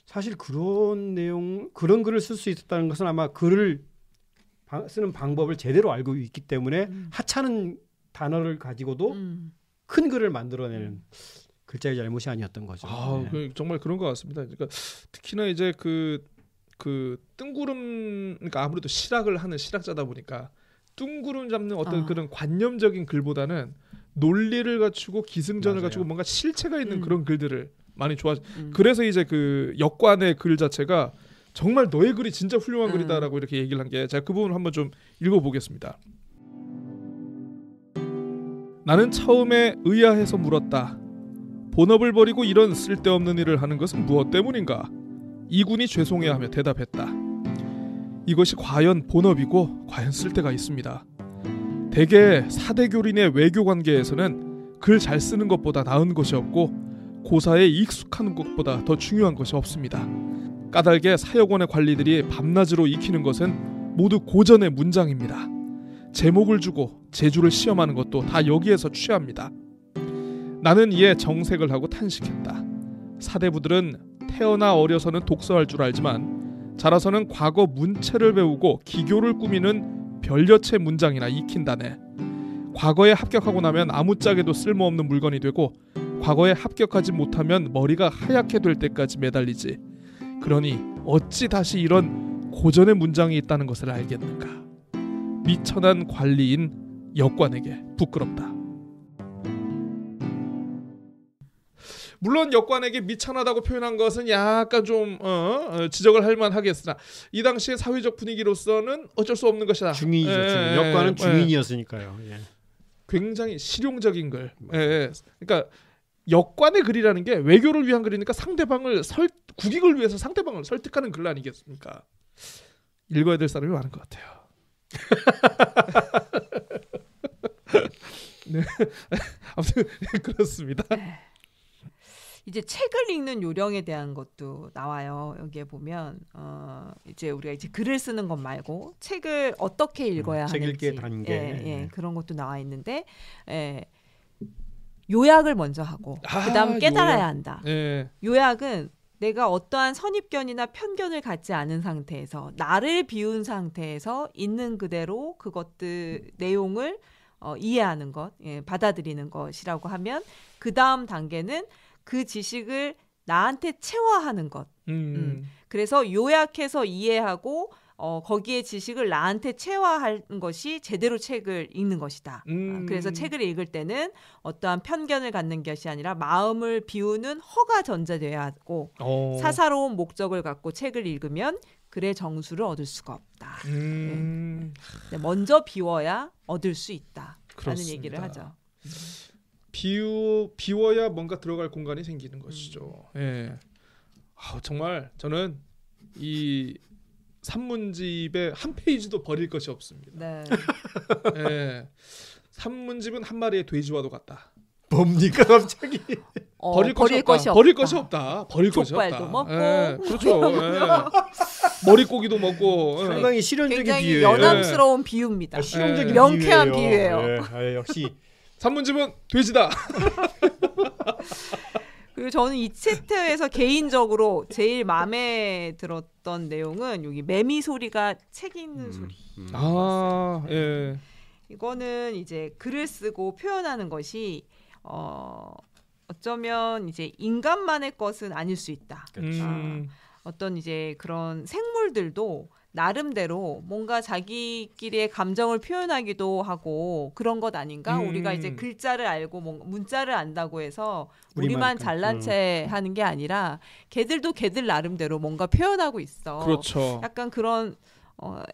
사실 그런 글을 쓸 수 있었다는 것은 아마 글을 쓰는 방법을 제대로 알고 있기 때문에 하찮은 단어를 가지고도 큰 글을 만들어내는 글자의 잘못이 아니었던 거죠. 정말 그런 것 같습니다. 그러니까 특히나 이제 그 뜬구름, 그러니까 아무래도 실학을 하는 실학자다 보니까 뜬구름 잡는 어떤 그런 관념적인 글보다는 논리를 갖추고 기승전을 맞아요. 갖추고 뭔가 실체가 있는 그런 글들을 많이 그래서 이제 그 역관의 글 자체가 정말 너의 글이 진짜 훌륭한 글이다라고 이렇게 얘기를 한 게, 제가 그 부분을 한번 좀 읽어보겠습니다. 나는 처음에 의아해서 물었다. 본업을 버리고 이런 쓸데없는 일을 하는 것은 무엇 때문인가? 이군이 죄송해하며 대답했다. 이것이 과연 본업이고 과연 쓸데가 있습니다. 대개 사대교린의 외교관계에서는 글 잘 쓰는 것보다 나은 것이 없고 고사에 익숙한 것보다 더 중요한 것이 없습니다. 까닭에 사역원의 관리들이 밤낮으로 익히는 것은 모두 고전의 문장입니다. 제목을 주고 제주를 시험하는 것도 다 여기에서 취합니다. 나는 이에 정색을 하고 탄식했다. 사대부들은 태어나 어려서는 독서할 줄 알지만 자라서는 과거 문체를 배우고 기교를 꾸미는 별여체 문장이나 익힌다네. 과거에 합격하고 나면 아무짝에도 쓸모없는 물건이 되고 과거에 합격하지 못하면 머리가 하얗게 될 때까지 매달리지. 그러니 어찌 다시 이런 고전의 문장이 있다는 것을 알겠는가. 미천한 관리인 역관에게 부끄럽다. 물론 역관에게 미천하다고 표현한 것은 약간 좀 지적을 할 만하겠으나 이 당시의 사회적 분위기로서는 어쩔 수 없는 것이다. 중인이죠. 역관은 중인이었으니까요. 예. 굉장히 실용적인 글. 그러니까 역관의 글이라는 게 외교를 위한 글이니까 상대방을 국익을 위해서 상대방을 설득하는 글 아니겠습니까? 읽어야 될 사람이 많은 것 같아요. 네. 아무튼 그렇습니다. 이제 책을 읽는 요령에 대한 것도 나와요. 여기에 보면 이제 우리가 이제 글을 쓰는 것 말고 책을 어떻게 읽어야 하는지, 책 읽기의 단계, 그런 것도 나와 있는데, 요약을 먼저 하고 그다음 깨달아야 한다. 요약은 내가 어떠한 선입견이나 편견을 갖지 않은 상태에서 나를 비운 상태에서 있는 그대로 그것들 내용을 이해하는 것, 받아들이는 것이라고 하면, 그 다음 단계는 그 지식을 나한테 체화하는 것. 그래서 요약해서 이해하고 거기에 지식을 나한테 체화하는 것이 제대로 책을 읽는 것이다. 그래서 책을 읽을 때는 어떠한 편견을 갖는 것이 아니라 마음을 비우는 허가 전제되어야 하고 사사로운 목적을 갖고 책을 읽으면 글의 정수를 얻을 수가 없다. 먼저 비워야 얻을 수 있다. 라는 얘기를 하죠. 비워야 뭔가 들어갈 공간이 생기는 것이죠. 정말 저는 이 산문집의 한 페이지도 버릴 것이 없습니다. 네. 산문집은 한 마리의 돼지와도 같다. 뭡니까 갑자기? 버릴 것이 없다. 버릴 것이 없다. 족발도 먹고. 그렇죠. 머릿고기도 먹고. 상당히 실용적인 굉장히 비유예요. 연함스러운 비유입니다. 실용적인 명쾌한 비유예요. 역시 산문집은 돼지다. 그리고 저는 이 챕터에서 개인적으로 제일 마음에 들었던 내용은 여기 매미 소리가 책 읽는 소리. 이거는 이제 글을 쓰고 표현하는 것이 어쩌면 이제 인간만의 것은 아닐 수 있다. 어떤 이제 그런 생물들도 나름대로 뭔가 자기끼리의 감정을 표현하기도 하고 그런 것 아닌가? 우리가 이제 글자를 알고 문자를 안다고 해서 우리만 잘난 체 하는 게 아니라 걔들도 걔들 나름대로 뭔가 표현하고 있어. 그렇죠. 약간 그런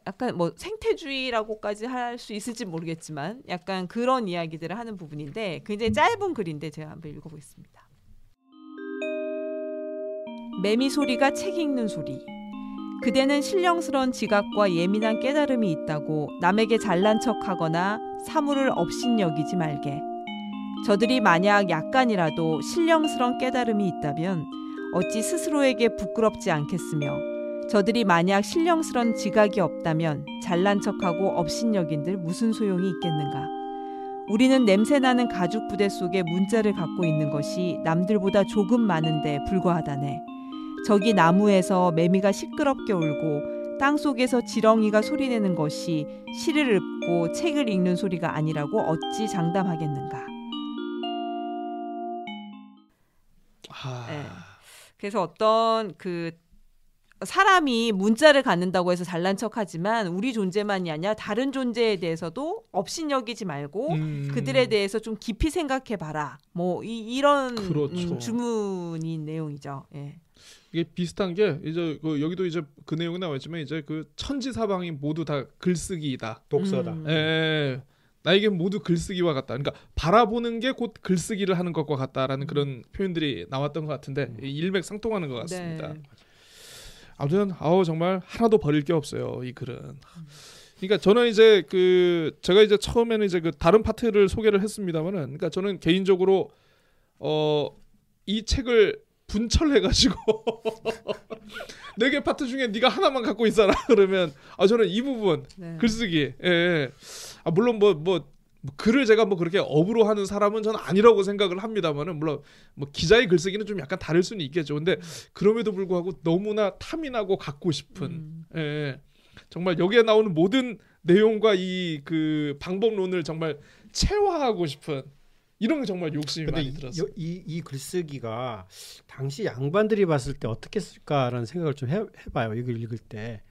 약간 뭐 생태주의라고까지 할 수 있을지 모르겠지만 약간 그런 이야기들을 하는 부분인데 굉장히 짧은 글인데 제가 한번 읽어보겠습니다. 매미 소리가 책 읽는 소리. 그대는 신령스러운 지각과 예민한 깨달음이 있다고 남에게 잘난 척하거나 사물을 업신여기지 말게. 저들이 만약 약간이라도 신령스러운 깨달음이 있다면 어찌 스스로에게 부끄럽지 않겠으며 저들이 만약 신령스러운 지각이 없다면 잘난 척하고 업신여긴들 무슨 소용이 있겠는가. 우리는 냄새나는 가죽 부대 속에 문자를 갖고 있는 것이 남들보다 조금 많은데 불과하다네. 저기 나무에서 매미가 시끄럽게 울고 땅속에서 지렁이가 소리내는 것이 시를 읊고 책을 읽는 소리가 아니라고 어찌 장담하겠는가. 그래서 어떤 그 사람이 문자를 갖는다고 해서 잘난 척하지만 우리 존재만이 아니라 다른 존재에 대해서도 업신여기지 말고 그들에 대해서 좀 깊이 생각해봐라. 뭐 이런 그렇죠. 주문인 내용이죠. 예. 이게 비슷한 게 이제 여기도 이제 그 내용이 나와있지만 이제 그 천지사방이 모두 다 글쓰기이다. 독서다. 예. 나에게 모두 글쓰기와 같다. 그러니까 바라보는 게 곧 글쓰기를 하는 것과 같다라는 그런 표현들이 나왔던 것 같은데 일맥상통하는 것 같습니다. 네. 아무튼 정말 하나도 버릴 게 없어요, 이 글은. 그러니까 저는 이제 제가 이제 처음에는 이제 그 다른 파트를 소개를 했습니다만은, 그러니까 저는 개인적으로 이 책을 분철해가지고 4개 파트 중에 네가 하나만 갖고 있어라 그러면 저는 이 부분 글쓰기, 물론 뭐 글을 제가 뭐 그렇게 업으로 하는 사람은 저는 아니라고 생각을 합니다만은, 물론 뭐 기자의 글쓰기는 좀 약간 다를 수는 있겠죠. 근데 그럼에도 불구하고 너무나 탐이 나고 갖고 싶은, 정말 여기에 나오는 모든 내용과 이 그 방법론을 정말 체화하고 싶은 이런 게 정말 욕심이 많이 들었어요. 이 글쓰기가 당시 양반들이 봤을 때 어떻게 쓸까라는 생각을 좀 해봐요. 이걸 읽을 때.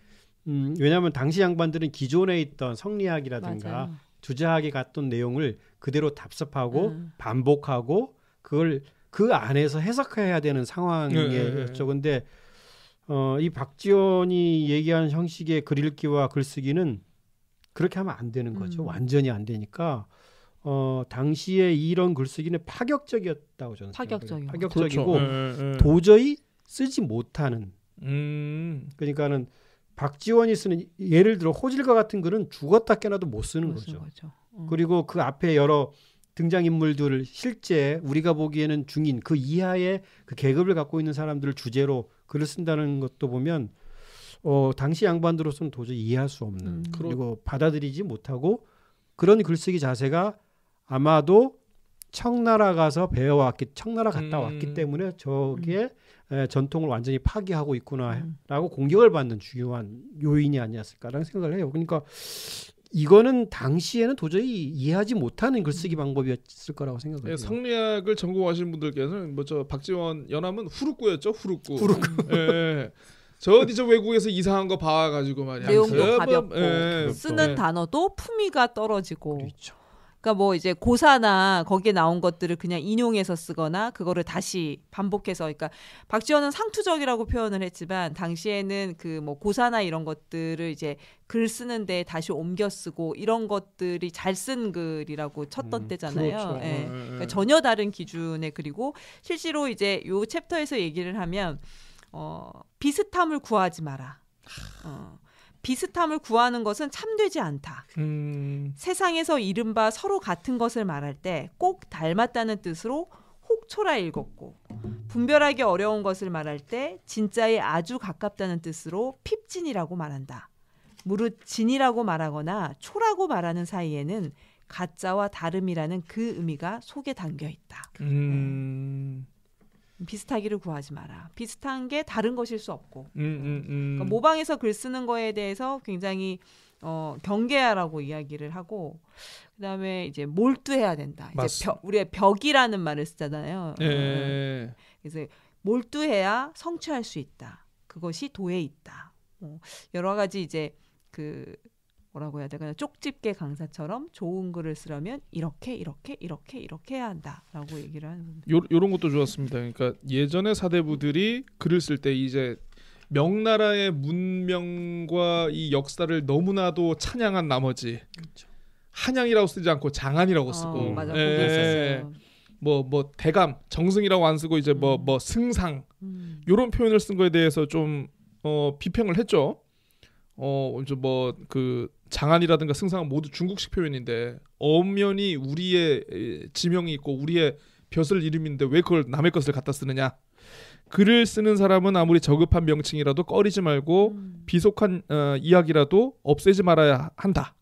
왜냐하면 당시 양반들은 기존에 있던 성리학이라든가 맞아요. 주자학에 갔던 내용을 그대로 답습하고 반복하고 그걸 그 안에서 해석해야 되는 상황이었죠. 근데 이 박지원이 얘기한 형식의 글 읽기와 글쓰기는 그렇게 하면 안 되는 거죠. 완전히 안 되니까 당시에 이런 글쓰기는 파격적이었다고 저는 생각해요. 파격적이고 그렇죠. 도저히 쓰지 못하는. 그러니까는 박지원이 쓰는 예를 들어 호질과 같은 글은 죽었다 깨나도 못 쓰는 거죠. 그리고 그 앞에 여러 등장인물들을 실제 우리가 보기에는 중인 그 이하의 그 계급을 갖고 있는 사람들을 주제로 글을 쓴다는 것도 보면 당시 양반들로서는 도저히 이해할 수 없는 그리고 받아들이지 못하고 그런 글쓰기 자세가 아마도 청나라 가서 배워왔기 청나라 갔다 왔기 때문에 저기에 전통을 완전히 파괴하고 있구나라고 공격을 받는 중요한 요인이 아니었을까라는 생각을 해요. 그러니까 이거는 당시에는 도저히 이해하지 못하는 글쓰기 방법이었을 거라고 생각을 해요. 성리학을 전공하신 분들께서는 박지원 연함은 후루꾸였죠. 후루꾸. 저 어디 저 외국에서 이상한 거 봐가지고 말이야. 내용도 가볍고 쓰는 단어도 품위가 떨어지고. 그렇죠. 그러니까 뭐 이제 고사나 거기에 나온 것들을 그냥 인용해서 쓰거나 그거를 다시 반복해서, 그러니까 박지원은 상투적이라고 표현을 했지만 당시에는 그 뭐 고사나 이런 것들을 이제 글 쓰는데 다시 옮겨 쓰고 이런 것들이 잘 쓴 글이라고 쳤던 때잖아요. 그렇죠. 그러니까 전혀 다른 기준의 글이고, 실제로 이제 요 챕터에서 얘기를 하면 비슷함을 구하지 마라. 비슷함을 구하는 것은 참되지 않다. 세상에서 이른바 서로 같은 것을 말할 때 꼭 닮았다는 뜻으로 혹초라 읽었고, 분별하기 어려운 것을 말할 때 진짜에 아주 가깝다는 뜻으로 핍진이라고 말한다. 무릇 진이라고 말하거나 초라고 말하는 사이에는 가짜와 다름이라는 그 의미가 속에 담겨 있다. 비슷하기를 구하지 마라. 비슷한 게 다른 것일 수 없고. 그러니까 모방해서 글 쓰는 거에 대해서 굉장히 경계하라고 이야기를 하고, 그다음에 이제 몰두해야 된다. 이제 우리가 벽이라는 말을 쓰잖아요. 그래서 몰두해야 성취할 수 있다. 그것이 도에 있다. 여러 가지 이제 그 뭐라고 해야 되나, 쪽집게 강사처럼 좋은 글을 쓰려면 이렇게 해야 한다라고 얘기를 하는. 요런 것도 좋았습니다. 그러니까 예전의 사대부들이 글을 쓸 때 이제 명나라의 문명과 이 역사를 너무나도 찬양한 나머지 그렇죠. 한양이라고 쓰지 않고 장안이라고 쓰고, 맞아, 뭐 대감, 정승이라고 안 쓰고 이제 뭐 승상 요런 표현을 쓴 거에 대해서 좀 비평을 했죠. 이제 뭐 그 장안이라든가 승상은 모두 중국식 표현인데 엄연히 우리의 지명이 있고 우리의 벼슬 이름인데 왜 그걸 남의 것을 갖다 쓰느냐. 글을 쓰는 사람은 아무리 저급한 명칭이라도 꺼리지 말고 비속한 이야기라도 없애지 말아야 한다.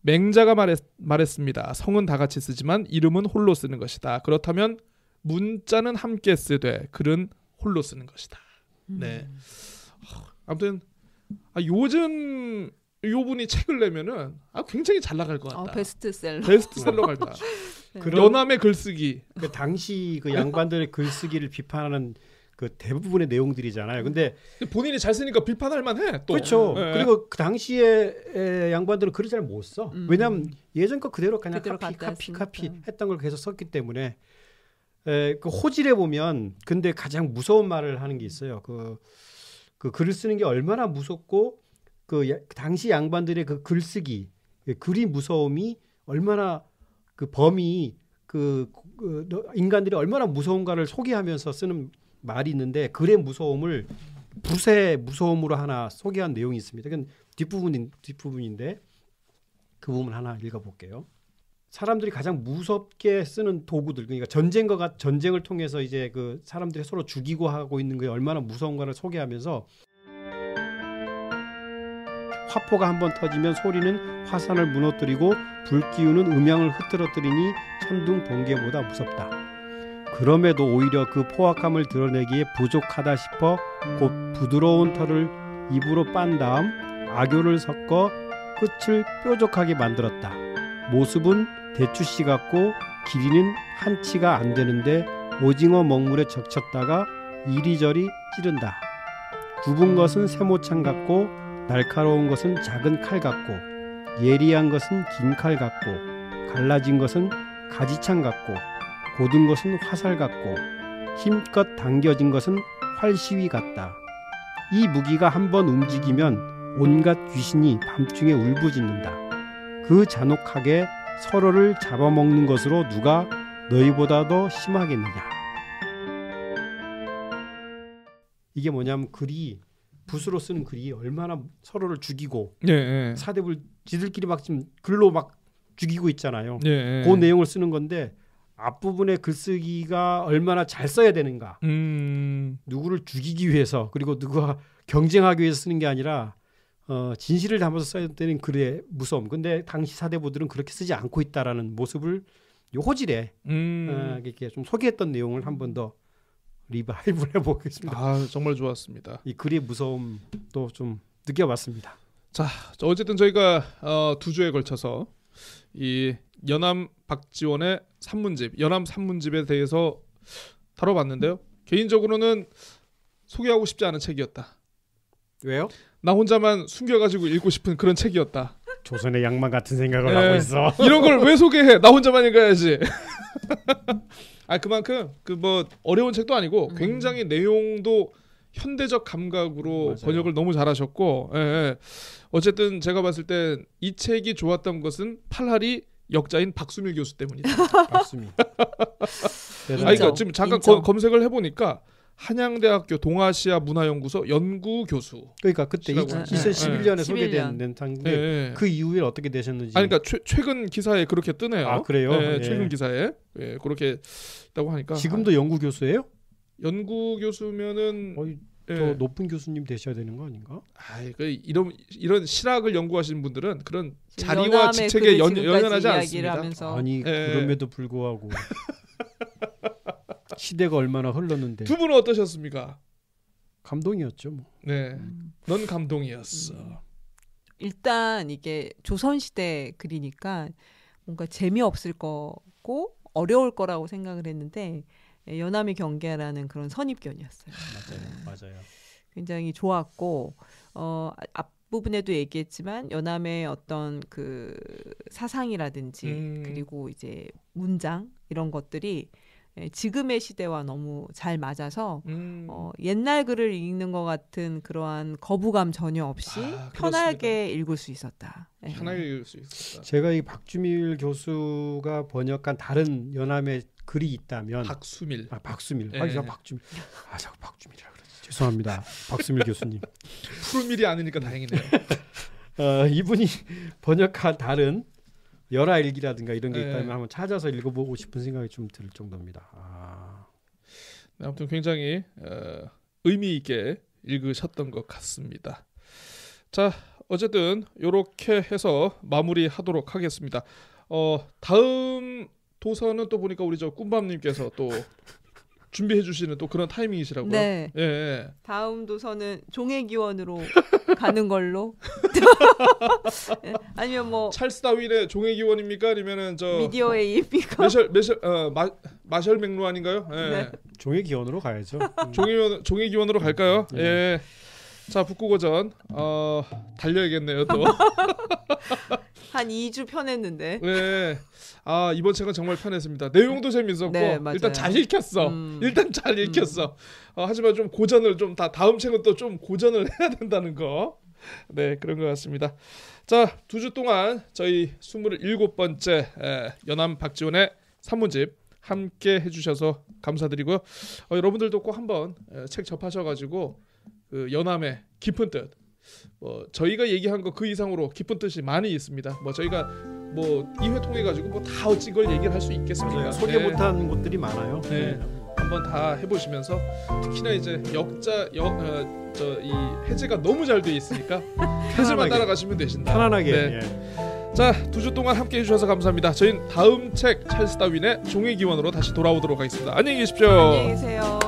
맹자가 말했습니다. 성은 다 같이 쓰지만 이름은 홀로 쓰는 것이다. 그렇다면 문자는 함께 쓰되 글은 홀로 쓰는 것이다. 네. 아무튼 요즘 요분이 책을 내면은 굉장히 잘 나갈 것 같다. 베스트셀러 갈다. 연함의 글쓰기. 그 당시 그 양반들의 글쓰기를 비판하는 그 대부분의 내용들이잖아요. 근데 본인이 잘 쓰니까 비판할 만해. 또. 그렇죠. 그리고 그 당시에 양반들은 글을 잘 못 써. 왜냐하면 예전 거 그대로 그냥 카피 했던 걸 계속 썼기 때문에 그 호질에 보면 근데 가장 무서운 말을 하는 게 있어요. 그 글을 쓰는 게 얼마나 무섭고 그 당시 양반들의 그 글쓰기 글이 무서움이 얼마나 그 범위 그 인간들이 얼마나 무서운가를 소개하면서 쓰는 말이 있는데 글의 무서움을 붓의 무서움으로 하나 소개한 내용이 있습니다. 이건 뒷부분인데 그 부분 하나 읽어볼게요. 사람들이 가장 무섭게 쓰는 도구들, 그러니까 전쟁을 통해서 이제 그 사람들이 서로 죽이고 하고 있는 게 얼마나 무서운가를 소개하면서 화포가 한번 터지면 소리는 화산을 무너뜨리고 불 기우는 음향을 흐트러뜨리니 천둥 번개보다 무섭다. 그럼에도 오히려 그 포악함을 드러내기에 부족하다 싶어 곧 부드러운 털을 입으로 빤 다음 악교를 섞어 끝을 뾰족하게 만들었다. 모습은 대추씨 같고 길이는 한 치가 안 되는데 오징어 먹물에 적쳤다가 이리저리 찌른다. 굽은 것은 세모창 같고 날카로운 것은 작은 칼 같고 예리한 것은 긴 칼 같고 갈라진 것은 가지창 같고 고든 것은 화살 같고 힘껏 당겨진 것은 활시위 같다. 이 무기가 한번 움직이면 온갖 귀신이 밤중에 울부짖는다. 그 잔혹하게 서로를 잡아먹는 것으로 누가 너희보다 더 심하겠느냐. 이게 뭐냐면 글이 붓으로 쓰는 글이 얼마나 서로를 죽이고 사대불 지들끼리 막 지금 글로 막 죽이고 있잖아요. 그 내용을 쓰는 건데 앞부분에 글쓰기가 얼마나 잘 써야 되는가. 누구를 죽이기 위해서 그리고 누가 경쟁하기 위해서 쓰는 게 아니라 진실을 담아서 써야 되는 글의 무서움. 근데 당시 사대부들은 그렇게 쓰지 않고 있다라는 모습을 요 호질에 이렇게 좀 소개했던 내용을 한 번 더 리바이브를 해보겠습니다. 아, 정말 좋았습니다. 이 글의 무서움도 좀 느껴봤습니다. 자, 어쨌든 저희가 2주에 걸쳐서 이 연암 박지원의 산문집, 연암 산문집에 대해서 다뤄봤는데요. 개인적으로는 소개하고 싶지 않은 책이었다. 왜요? 나 혼자만 숨겨가지고 읽고 싶은 그런 책이었다. 조선의 양반 같은 생각을 하고 있어. 이런 걸 왜 소개해? 나 혼자만 읽어야지. 아, 그만큼 그 뭐 어려운 책도 아니고 굉장히 내용도 현대적 감각으로 맞아요. 번역을 너무 잘하셨고, 어쨌든 제가 봤을 때 이 책이 좋았던 것은 팔할이 역자인 박수밀 교수 때문이다. 박수밀. 그러니까 지금 잠깐 검색을 해보니까 한양대학교 동아시아 문화연구소 연구 교수. 그러니까 그때 2011년에 소개된 단인데 그 이후에 어떻게 되셨는지. 아니, 그러니까 최근 기사에 그렇게 뜨네요. 아, 그래요? 최근 기사에 그렇게 있다고 하니까. 지금도 연구 교수예요? 연구 교수면은 더 높은 교수님 되셔야 되는 거 아닌가? 이런 실학을 연구하시는 분들은 그런 자리와 직책에 연연하지 않습니다. 아니 그럼에도 불구하고 시대가 얼마나 흘렀는데. 두 분은 어떠셨습니까? 감동이었죠. 뭐. 네, 넌 감동이었어. 일단 이게 조선시대 글이니까 뭔가 재미없을 거고 어려울 거라고 생각을 했는데 연암의 경계라는 그런 선입견이었어요. 맞아요. 굉장히 좋았고 앞부분에도 얘기했지만 연암의 어떤 그 사상이라든지 그리고 이제 문장 이런 것들이 지금의 시대와 너무 잘 맞아서 옛날 글을 읽는 것 같은 그러한 거부감 전혀 없이 편하게 읽을 수 있었다. 편하게 읽을 수 있었다. 제가 이 박주밀 교수가 번역한 다른 연암의 글이 있다면 박수밀. 박주밀. 자꾸 박주밀이라 그러지. 죄송합니다. 박수밀 교수님. 푸르밀이 아니니까 다행이네요. 이분이 번역한 다른 열하일기라든가 이런 게 있다면 한번 찾아서 읽어보고 싶은 생각이 좀 들 정도입니다. 아무튼 굉장히 의미 있게 읽으셨던 것 같습니다. 자, 어쨌든 이렇게 해서 마무리하도록 하겠습니다. 다음 도서는 또 보니까 우리 저 꿈밤님께서 또 준비해 주시는 또 그런 타이밍이시라고요. 네. 다음 도서는 종의기원으로 가는 걸로. 아니면 뭐 찰스 다윈의 종의기원입니까? 아니면은 저 미디어웨이입니까? 마셜 맥루 아닌가요? 예. 네. 종의 기원으로 가야죠. 종의 기원으로 갈까요? 예. 자, 북구고전 달려야겠네요 또. 한 2주 편했는데. 네. 아, 이번 책은 정말 편했습니다. 내용도 재밌었고 네, 일단 잘 읽혔어. 일단 잘 읽혔어. 하지만 좀 고전을 좀 다음 책은 또 좀 고전을 해야 된다는 거. 네, 그런 것 같습니다. 자, 2주 동안 저희 27번째 연암 박지원의 산문집 함께 해주셔서 감사드리고요. 여러분들도 꼭 한번 책 접하셔가지고 그 연암의 깊은 뜻, 저희가 얘기한 거 그 이상으로 깊은 뜻이 많이 있습니다. 저희가 2회 통해 가지고 다 어찌 걸 얘기를 할 수 있겠습니까? 소개 못한 곳들이 많아요. 네. 한번 다 해보시면서 특히나 이제 이 해제가 너무 잘 돼 있으니까 해제만 따라가시면 되신다. 편안하게. 네. 자, 2주 동안 함께 해주셔서 감사합니다. 저희는 다음 책 찰스 다윈의 종의 기원으로 다시 돌아오도록 하겠습니다. 안녕히 계십시오. 안녕히 계세요.